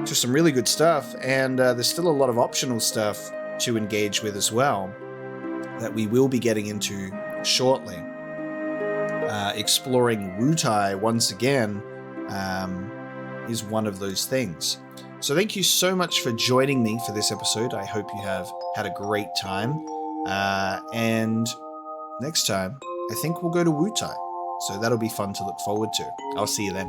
to some really good stuff, and there's still a lot of optional stuff to engage with as well that we will be getting into shortly. Exploring Wutai once again is one of those things. So thank you so much for joining me for this episode. I hope you have had a great time. And next time, I think we'll go to Wutai. So that'll be fun to look forward to. I'll see you then.